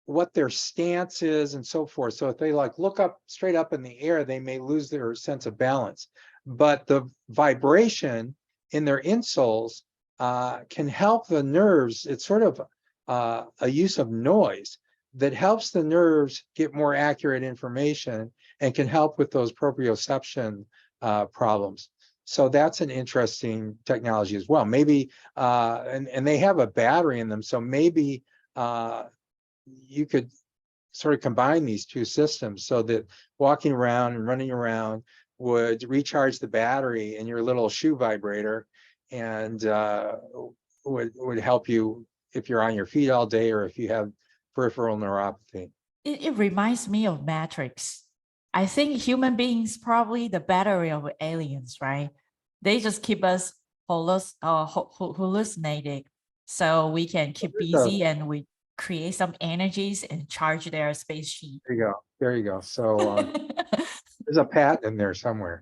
what their stance is and so forth. So if they like look up straight up in the air, they may lose their sense of balance. But the vibration in their insoles can help the nerves. It's sort of a use of noise that helps the nerves get more accurate information and can help with those proprioception problems. So that's an interesting technology as well. Maybe, and they have a battery in them. So maybe you could sort of combine these two systems so that walking around and running around would recharge the battery in your little shoe vibrator and would help you if you're on your feet all day or if you have peripheral neuropathy. It reminds me of Matrix. I think human beings probably the battery of aliens, right? They just keep us hallucinating so we can keep busy and we create some energies and charge their spaceship. There you go. There you go. So there's a patent in there somewhere.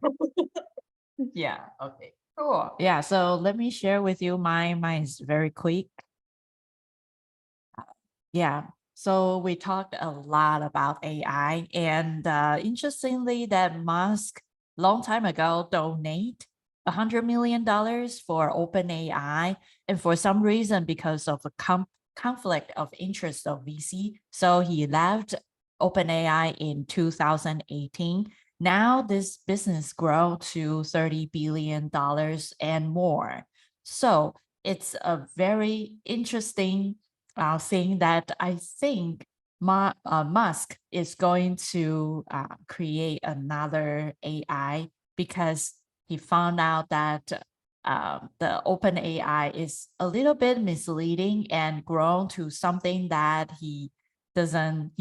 Yeah. Okay. Cool. Yeah. So let me share with you mine. Mine is very quick. Yeah. So we talked a lot about AI, and interestingly, that Musk long time ago donate $100 million for OpenAI, and for some reason, because of a conflict of interest of VC, so he left OpenAI in 2018. Now this business grow to $30 billion and more. So it's a very interesting thing that I think Musk is going to create another AI because he found out that the open AI is a little bit misleading and grown to something that he doesn't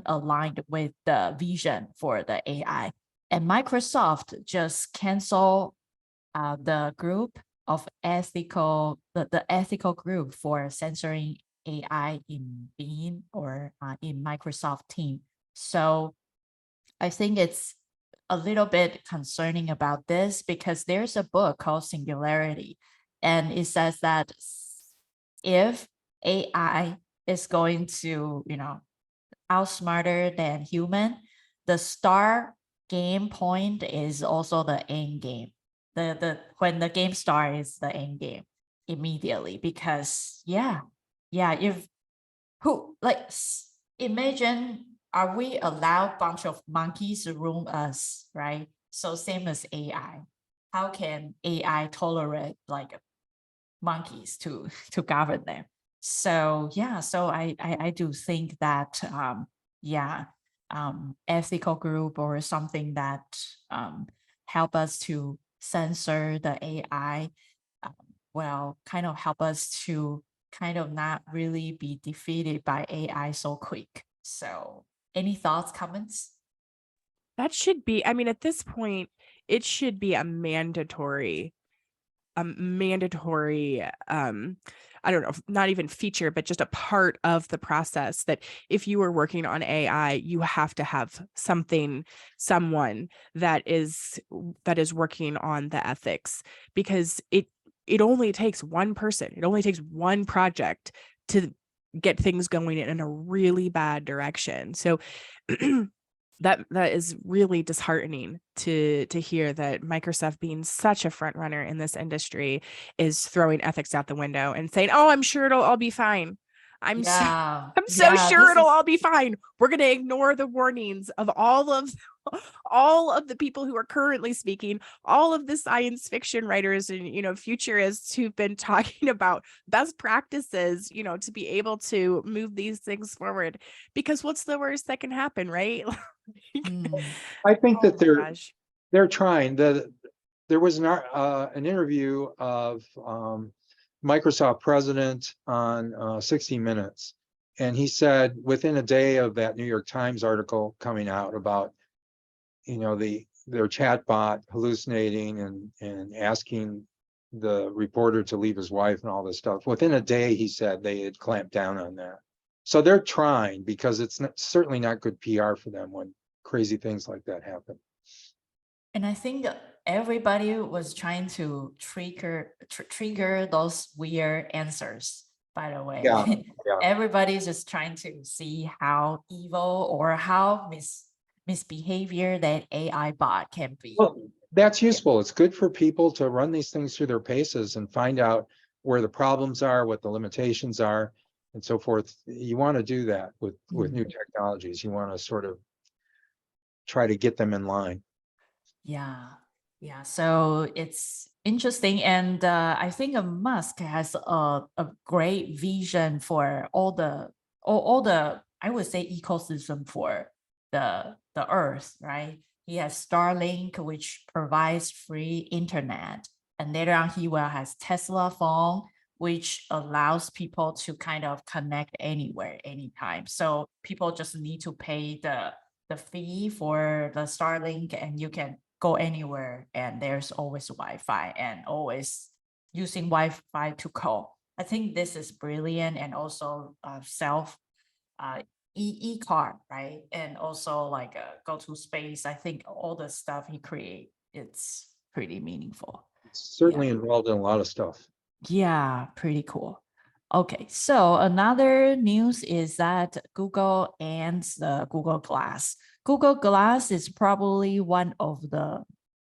align with the vision for the AI. And Microsoft just canceled the group of the ethical group for censoring AI in Bean or in Microsoft team. So I think it's a little bit concerning about this because there's a book called Singularity, and it says that if AI is going to, outsmarter than human, the star game point is also the end game. The when the game starts is the end game immediately because if who like imagine are we allowed bunch of monkeys to roam us, right? So same as AI. How can AI tolerate like monkeys to govern them? So so I do think that ethical group or something that help us to censor the AI kind of help us to kind of not really be defeated by AI so quick. So any thoughts, comments? That should be, I mean, at this point, it should be a mandatory, I don't know, not even feature, but just a part of the process that if you are working on AI, you have to have someone that is working on the ethics, because it only takes one person, it only takes one project to get things going in a really bad direction. So that is really disheartening to hear that Microsoft, being such a front runner in this industry, is throwing ethics out the window and saying, "Oh, I'm sure it'll all be fine. I'm so sure it'll all be fine. We're going to ignore the warnings of all of the people who are currently speaking, all of the science fiction writers and futurists who've been talking about best practices, to be able to move these things forward. Because what's the worst that can happen, right?" I think that Oh they're trying. There was an interview of Microsoft president on 60 Minutes, and he said within a day of that New York Times article coming out about their chatbot hallucinating and asking the reporter to leave his wife and all this stuff, within a day he said they had clamped down on that. So they're trying, because it's certainly not good PR for them when crazy things like that happen. And I think everybody was trying to trigger those weird answers. by the way. Yeah, yeah. Everybody's just trying to see how evil or how misbehavior that AI bot can be. Well, that's useful. It's good for people to run these things through their paces and find out where the problems are, what the limitations are, and so forth. You want to do that with new technologies. You want to sort of try to get them in line. Yeah, yeah. So it's interesting, and I think Musk has a great vision for all the I would say ecosystem for the Earth, right? He has Starlink, which provides free internet, and later on he will has Tesla phone, which allows people to kind of connect anywhere, anytime. So people just need to pay the fee for the Starlink, and you can go anywhere, and there's always Wi-Fi and always using Wi-Fi to call. I think this is brilliant, and also self e-car, right? And also like go to space. I think all the stuff he create, it's pretty meaningful. It's certainly involved in a lot of stuff. Yeah, pretty cool. Okay, so another news is that Google ends the Google Glass. Google Glass is probably one of the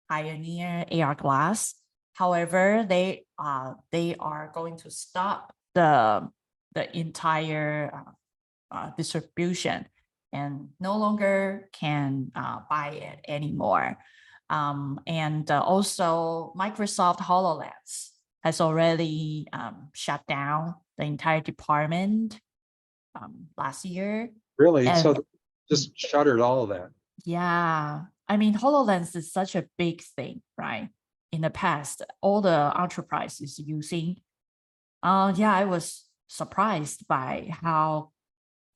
pioneer AR glass. However, they are going to stop the entire distribution and no longer can buy it anymore. And also Microsoft HoloLens has already shut down the entire department last year. Really, And so just shuttered all of that. yeah, I mean, HoloLens is such a big thing, right? In the past, all the enterprises using. Yeah, I was surprised by how,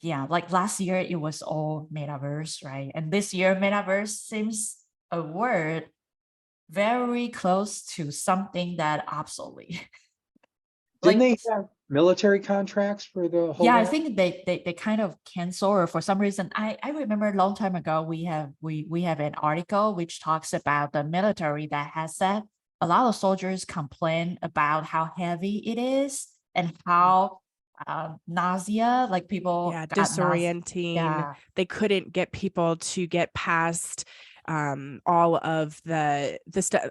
yeah, like last year it was all metaverse, right? And this year metaverse seems a word very close to something that obsolete. Didn't Like, they have military contracts for the whole? yeah, I think they kind of cancel, or for some reason. I remember a long time ago we have an article which talks about the military that has said a lot of soldiers complain about how heavy it is and how nausea, like people got disorienting. Yeah. They couldn't get people to get past all of the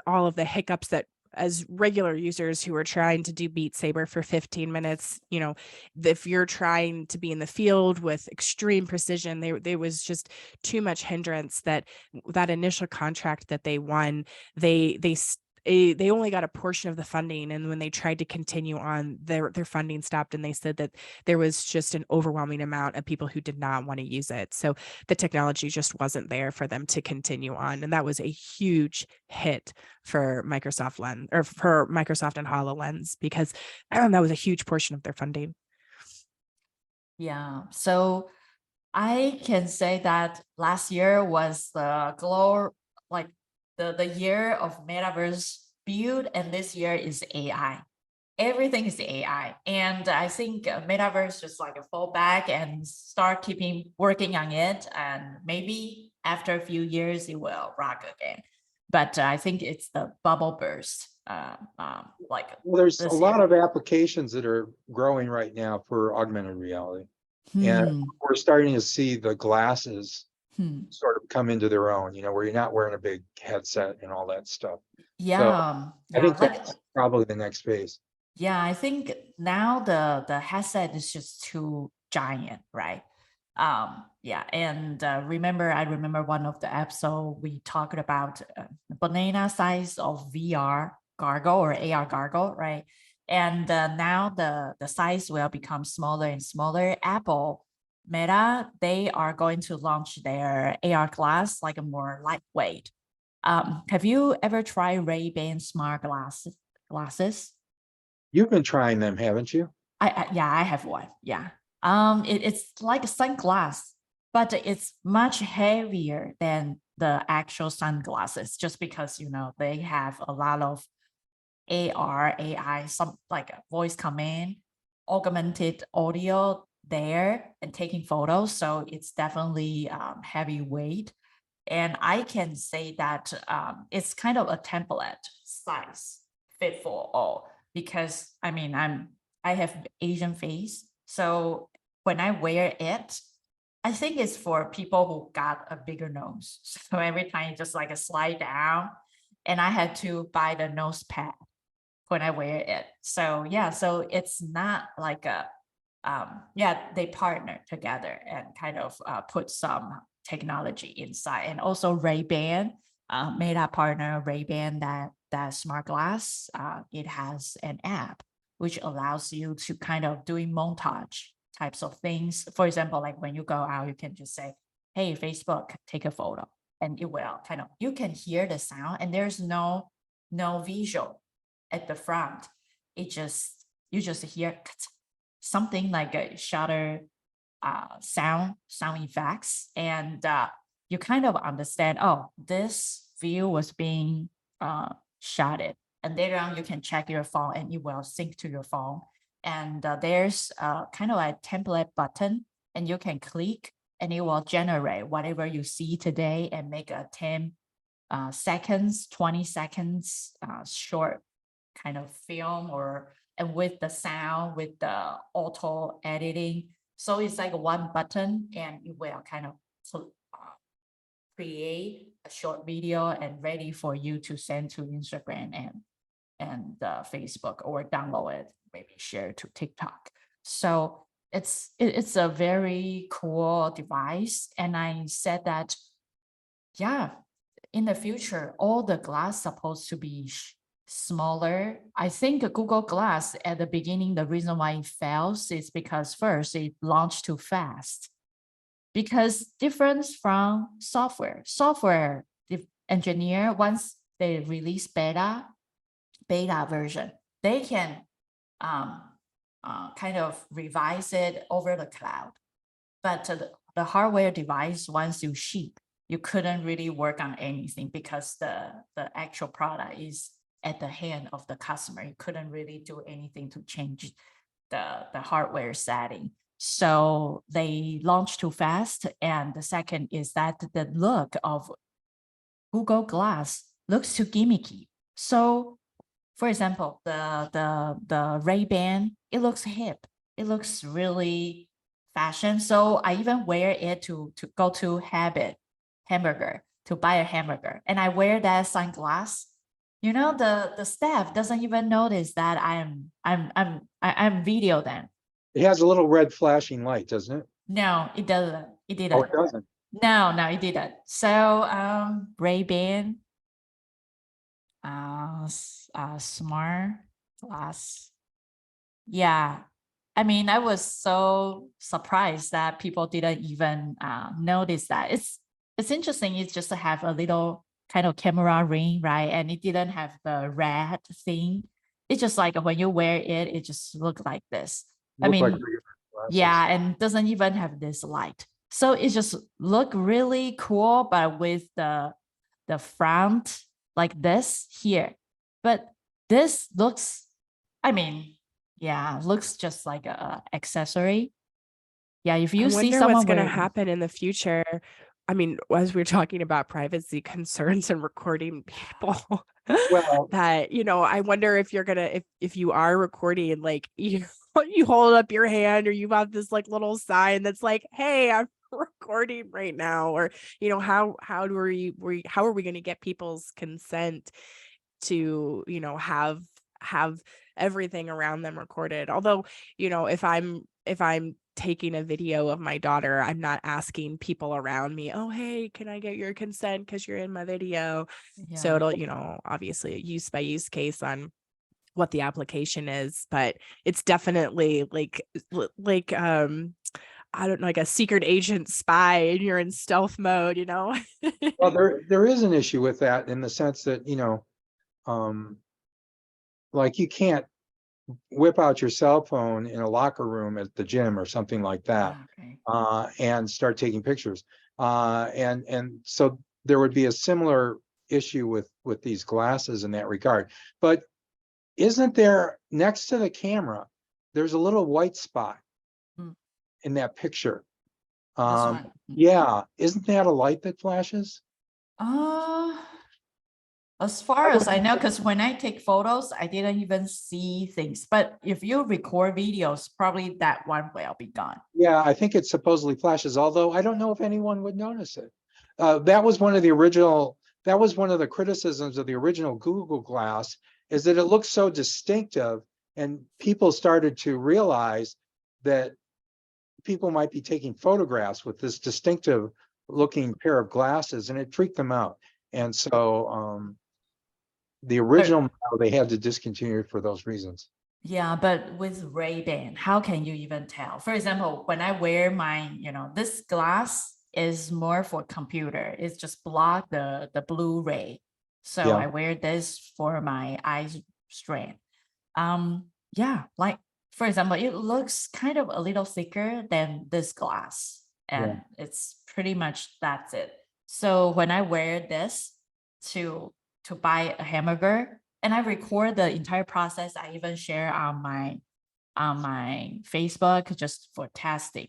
all of the hiccups that, as regular users who are trying to do Beat Saber for 15 minutes, you know, if you're trying to be in the field with extreme precision, there was just too much hindrance that initial contract that they won, they only got a portion of the funding, and when they tried to continue on, their funding stopped, and they said that there was just an overwhelming amount of people who did not want to use it. So the technology just wasn't there for them to continue on, and that was a huge hit for Microsoft Lens, or for Microsoft and HoloLens, because that was a huge portion of their funding. Yeah, so I can say that last year was the the year of metaverse build, and this year is AI. Everything is AI, and I think metaverse just like a fallback and start keeping working on it, and maybe after a few years it will rock again. But I think it's the bubble burst. Well, there's this a lot year. of applications that are growing right now for augmented reality. And Hmm. we're starting to see the glasses Hmm. sort of come into their own, you know, where you're not wearing a big headset and all that stuff. Yeah, I think like that's probably the next phase. yeah, I think now the headset is just too giant, right? Yeah, and I remember one of the episode we talked about banana size of VR gargle or AR gargle, right? And now the size will become smaller and smaller. Apple, Meta, they are going to launch their AR glass like a more lightweight. Have you ever tried Ray-Ban smart glasses? You've been trying them, haven't you? Yeah, I have one. Yeah. It's like a sunglass, but it's much heavier than the actual sunglasses, just because you know they have a lot of AR, AI, some like a voice command, augmented audio there, and taking photos. So it's definitely heavyweight. And I can say that it's kind of a template size fit for all, because I mean, I have Asian face. So when I wear it, I think it's for people who got a bigger nose. So every time you just like a slide down, and I had to buy the nose pad when I wear it. So yeah, so it's not like a, yeah, they partner together and kind of put some technology inside. And also Ray-Ban, Meta partner Ray-Ban, that smart glass, it has an app which allows you to kind of doing montage types of things. For example, like when you go out, you can just say, hey, Facebook, take a photo. And it will kind of, you can hear the sound and there's no visual at the front. You just hear something like a shutter sound effects. And you kind of understand, oh, this view was being shotted. And later on, you can check your phone and it will sync to your phone. And there's kind of a template button, and you can click and it will generate whatever you see today and make a 10 seconds, 20 seconds short kind of film, or and with the sound, with the auto editing. So it's like one button and it will kind of create a short video and ready for you to send to Instagram and Facebook, or download it, maybe share to TikTok. So it's a very cool device. And I said that, yeah, in the future, all the glass supposed to be smaller. I think Google Glass at the beginning, the reason why it fails is because first it launched too fast. Because difference from software engineer, once they release beta version, they can kind of revise it over the cloud. But the hardware device, once you ship, you couldn't really work on anything because the actual product is at the hand of the customer. You couldn't really do anything to change the hardware setting. So they launched too fast. And the second is that the look of Google Glass looks too gimmicky. So for example, the Ray-Ban, it looks hip. It looks really fashion. So I even wear it to go to hamburger, to buy a hamburger. And I wear that sunglass. You know, the staff doesn't even notice that I'm video them. It has a little red flashing light, doesn't it? No, it doesn't. It didn't. Oh, it doesn't. No, it didn't. So Ray-Ban, smart glass. Yeah, I mean, I was so surprised that people didn't even notice that. It's interesting. It's just to have a little kind of camera ring, right? And it didn't have the red thing. It's just like when you wear it, it just looked like this. I Look mean, like regular glasses. yeah, and doesn't even have this light. So it just look really cool, but with the front like this here. But this looks, I mean, yeah, looks just like a accessory. Yeah, if you I see wonder someone what's going to wearing, happen in the future. I mean, as we're talking about privacy concerns and recording people, Well, that, you know, I wonder if you're gonna, if you are recording, like you hold up your hand, or you have this like little sign that's like, hey, I'm recording right now, or, you know, how are we going to get people's consent to, you know, have everything around them recorded? Although, you know, if I'm taking a video of my daughter, I'm not asking people around me, oh, hey, can I get your consent because you're in my video? So yeah, it'll, you know, obviously a use by use case on what the application is, but it's definitely like I don't know, like a secret agent spy, and you're in stealth mode, you know? well, there is an issue with that in the sense that, you know, like you can't whip out your cell phone in a locker room at the gym or something like that, okay. and start taking pictures. And so there would be a similar issue with these glasses in that regard. But isn't there, next to the camera, there's a little white spot Mm. in that picture? This one. Yeah, isn't that a light that flashes? Uh, As far I as I would- know, because when I take photos, I didn't even see things. But if you record videos, probably that one will be gone. Yeah, I think it supposedly flashes, although I don't know if anyone would notice it. That was one of the criticisms of the original Google Glass, is that it looks so distinctive, and people started to realize that people might be taking photographs with this distinctive looking pair of glasses, and it freaked them out. And so the original model, they had to discontinue it for those reasons. Yeah, but with Ray-Ban, how can you even tell? For example, when I wear my, this glass is more for computer. It's just block the blue ray. So Yeah. I wear this for my eye strain. Yeah, like for example, it looks kind of a little thicker than this glass, and it's pretty much that's it. So when I wear this to buy a hamburger, and I record the entire process, I even share on my Facebook just for testing.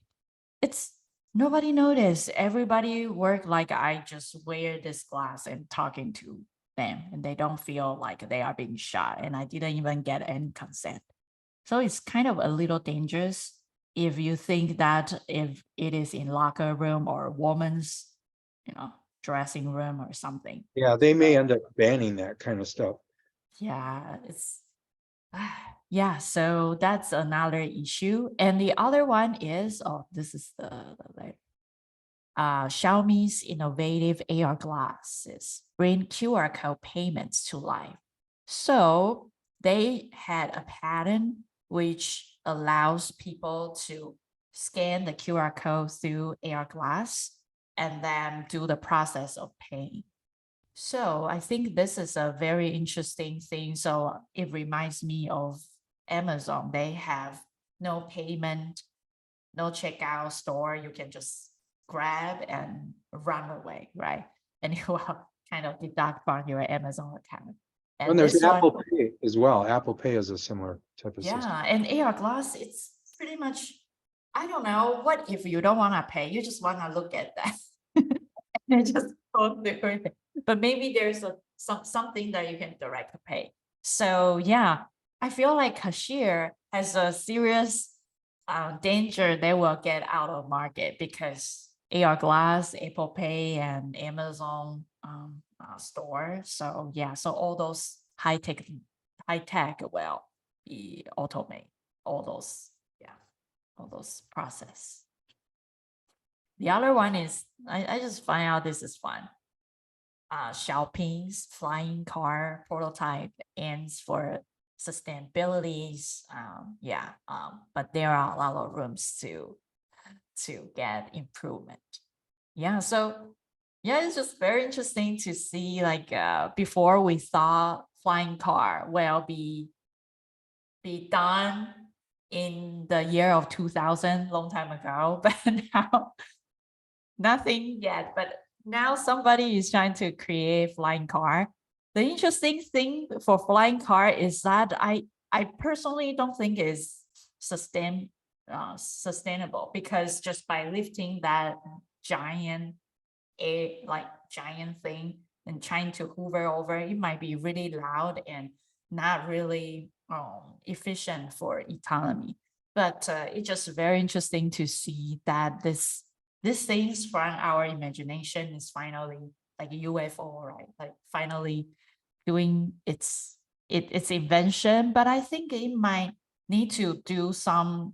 It's nobody noticed. Everybody work like I just wear this glass and talking to them, and they don't feel like they are being shot, and I didn't even get any consent. So it's kind of a little dangerous if you think that if it is in locker room or woman's, dressing room or something. Yeah, they may end up banning that kind of stuff. Yeah, it's yeah, so that's another issue. And the other one is, this is the Xiaomi's innovative AR glasses bring QR code payments to life. So they had a patent which allows people to scan the QR code through AR glass and then do the process of paying. So I think this is a very interesting thing. So it reminds me of Amazon. They have no payment, no checkout store. You can just grab and run away, right? And it will kind of deduct from your Amazon account. And there's this one- Apple Pay as well. Apple Pay is a similar type of system. yeah, and AR glass, it's pretty much, I don't know, what if you don't want to pay, you just want to look at that and just go through it. But maybe there's something that you can direct pay. So yeah, I feel like cashier has a serious danger they will get out of market because AR glass, Apple Pay, and Amazon store. So yeah, so all those high tech will be automate all those process. The other one is I just find out this is fun. Xiaoping's flying car prototype aims for sustainabilities. But there are a lot of rooms to get improvement. Yeah, so yeah, it's just very interesting to see, like before we thought flying car will be done in the year of 2000, long time ago, but now nothing yet. But now somebody is trying to create flying car. The interesting thing for flying car is that I personally don't think is sustainable, because just by lifting that giant thing and trying to hover over, it might be really loud and not really efficient for economy. But it's just very interesting to see that this things from our imagination is finally like a UFO, right? Like finally doing its invention. But I think it might need to do some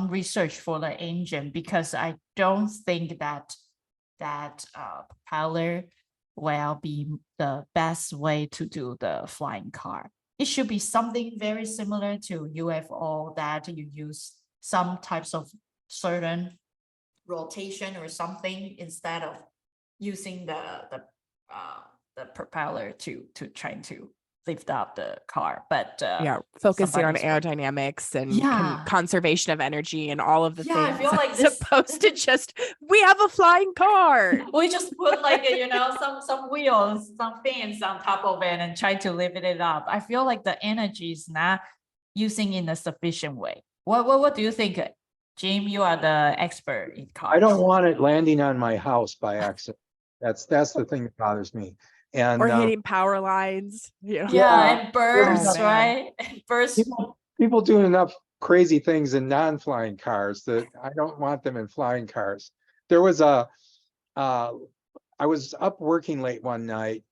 research for the engine, because I don't think that propeller will be the best way to do the flying car. It should be something very similar to UFO, that you use some types of certain rotation or something instead of using the propeller to trying to lift up the car. But focusing on somebody's working. aerodynamics and Yeah. conservation of energy and all of the Yeah, I things. feel like as this- opposed to just, we have a flying car. We just put like some wheels, some fans on top of it and try to lift it up. I feel like the energy is not using in a sufficient way. What do you think, Jim? You are the expert in cars. I don't want it landing on my house by accident. That's the thing that bothers me. And Or hitting power lines. You know? Yeah, and there's birds, man. right? Birds. people doing enough crazy things in non-flying cars that I don't want them in flying cars. There was I was up working late one night,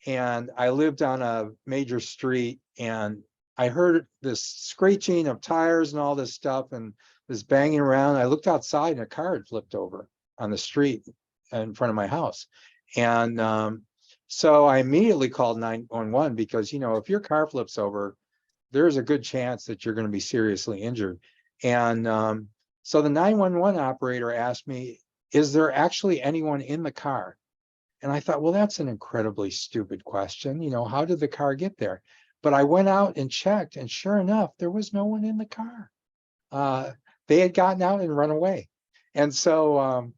and I lived on a major street, and I heard this screeching of tires and all this stuff and this banging around. I looked outside and a car had flipped over on the street in front of my house. And so I immediately called 911 because, you know, if your car flips over, there's a good chance that you're going to be seriously injured. And so the 911 operator asked me, is there actually anyone in the car? And I thought, well, that's an incredibly stupid question. You know, how did the car get there? But I went out and checked, and sure enough, there was no one in the car. They had gotten out and run away. And so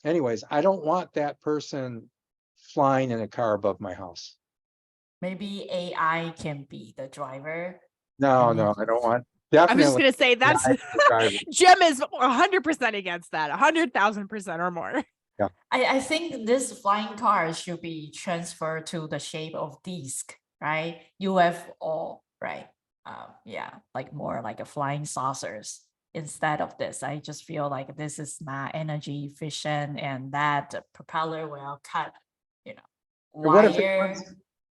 anyways, I don't want that person flying in a car above my house. Maybe AI can be the driver. No, And no, then- I don't want. I was just Definitely. gonna say that's AI the driver. Jim is 100% against that, 100,000% or more. I think this flying car should be transferred to the shape of disc, right? UFO, right? Yeah, like more like a flying saucers instead of this. I just feel like this is not energy efficient, and that propeller will cut, you know, What if it wire. runs,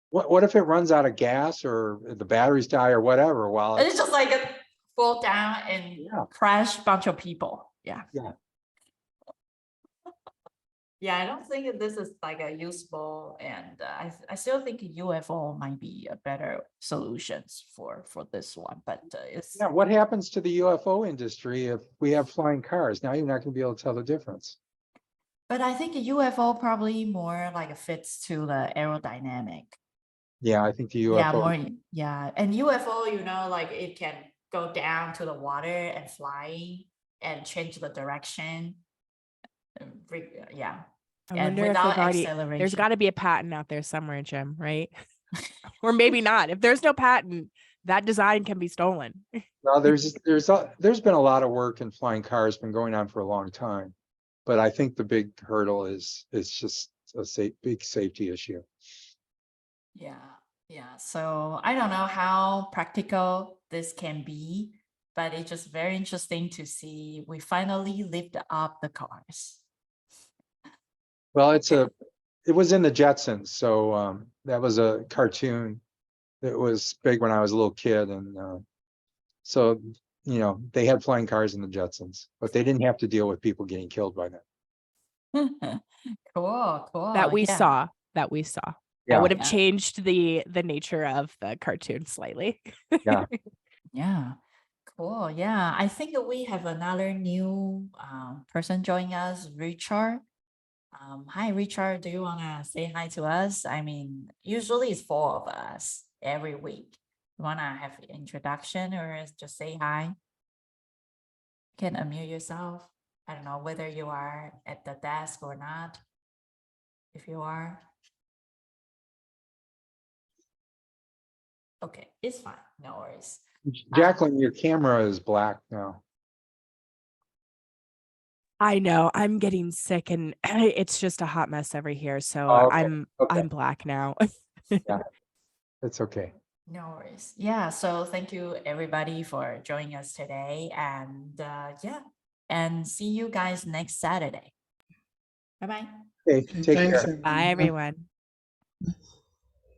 what if it runs out of gas or the batteries die or whatever? While And it's just like a fall down and Yeah. crash bunch of people. Yeah. Yeah. Yeah, I don't think this is like a useful, and I still think UFO might be a better solutions for this one, but it's Yeah, what happens to the UFO industry if we have flying cars? Now you're not going to be able to tell the difference. but I think a UFO probably more like fits to the aerodynamic. Yeah, I think the Yeah, UFO. more yeah, and UFO, you know, like it can go down to the water and fly and change the direction. Yeah. I And wonder if without there's acceleration. got to be a patent out there somewhere, Jim, right? Or maybe not. If there's no patent, that design can be stolen. Well, there's been a lot of work in flying cars, been going on for a long time, but I think the big hurdle is just a big safety issue. Yeah. So I don't know how practical this can be, but it's just very interesting to see we finally lift up the cars. Well, it was in the Jetsons, so that was a cartoon that was big when I was a little kid, and so you know they had flying cars in the Jetsons, but they didn't have to deal with people getting killed by them. Cool. That we Yeah. saw. That Yeah. would have Yeah. changed the nature of the cartoon slightly. Yeah. Yeah. Cool. Yeah. I think that we have another new person joining us, Richard. Hi, Richard. Do you want to say hi to us? I mean, usually it's 4 of us every week. You want to have an introduction or just say hi? You can unmute yourself. I don't know whether you are at the desk or not. If you are. Okay, it's fine. No worries. Jacqueline, your camera is black now. I know I'm getting sick and it's just a hot mess over here. So Oh, okay. I'm black now. Yeah, it's okay. No worries. Yeah. So thank you everybody for joining us today, and yeah, and see you guys next Saturday. Bye-bye. Okay, take Thanks, care. Bye, everyone.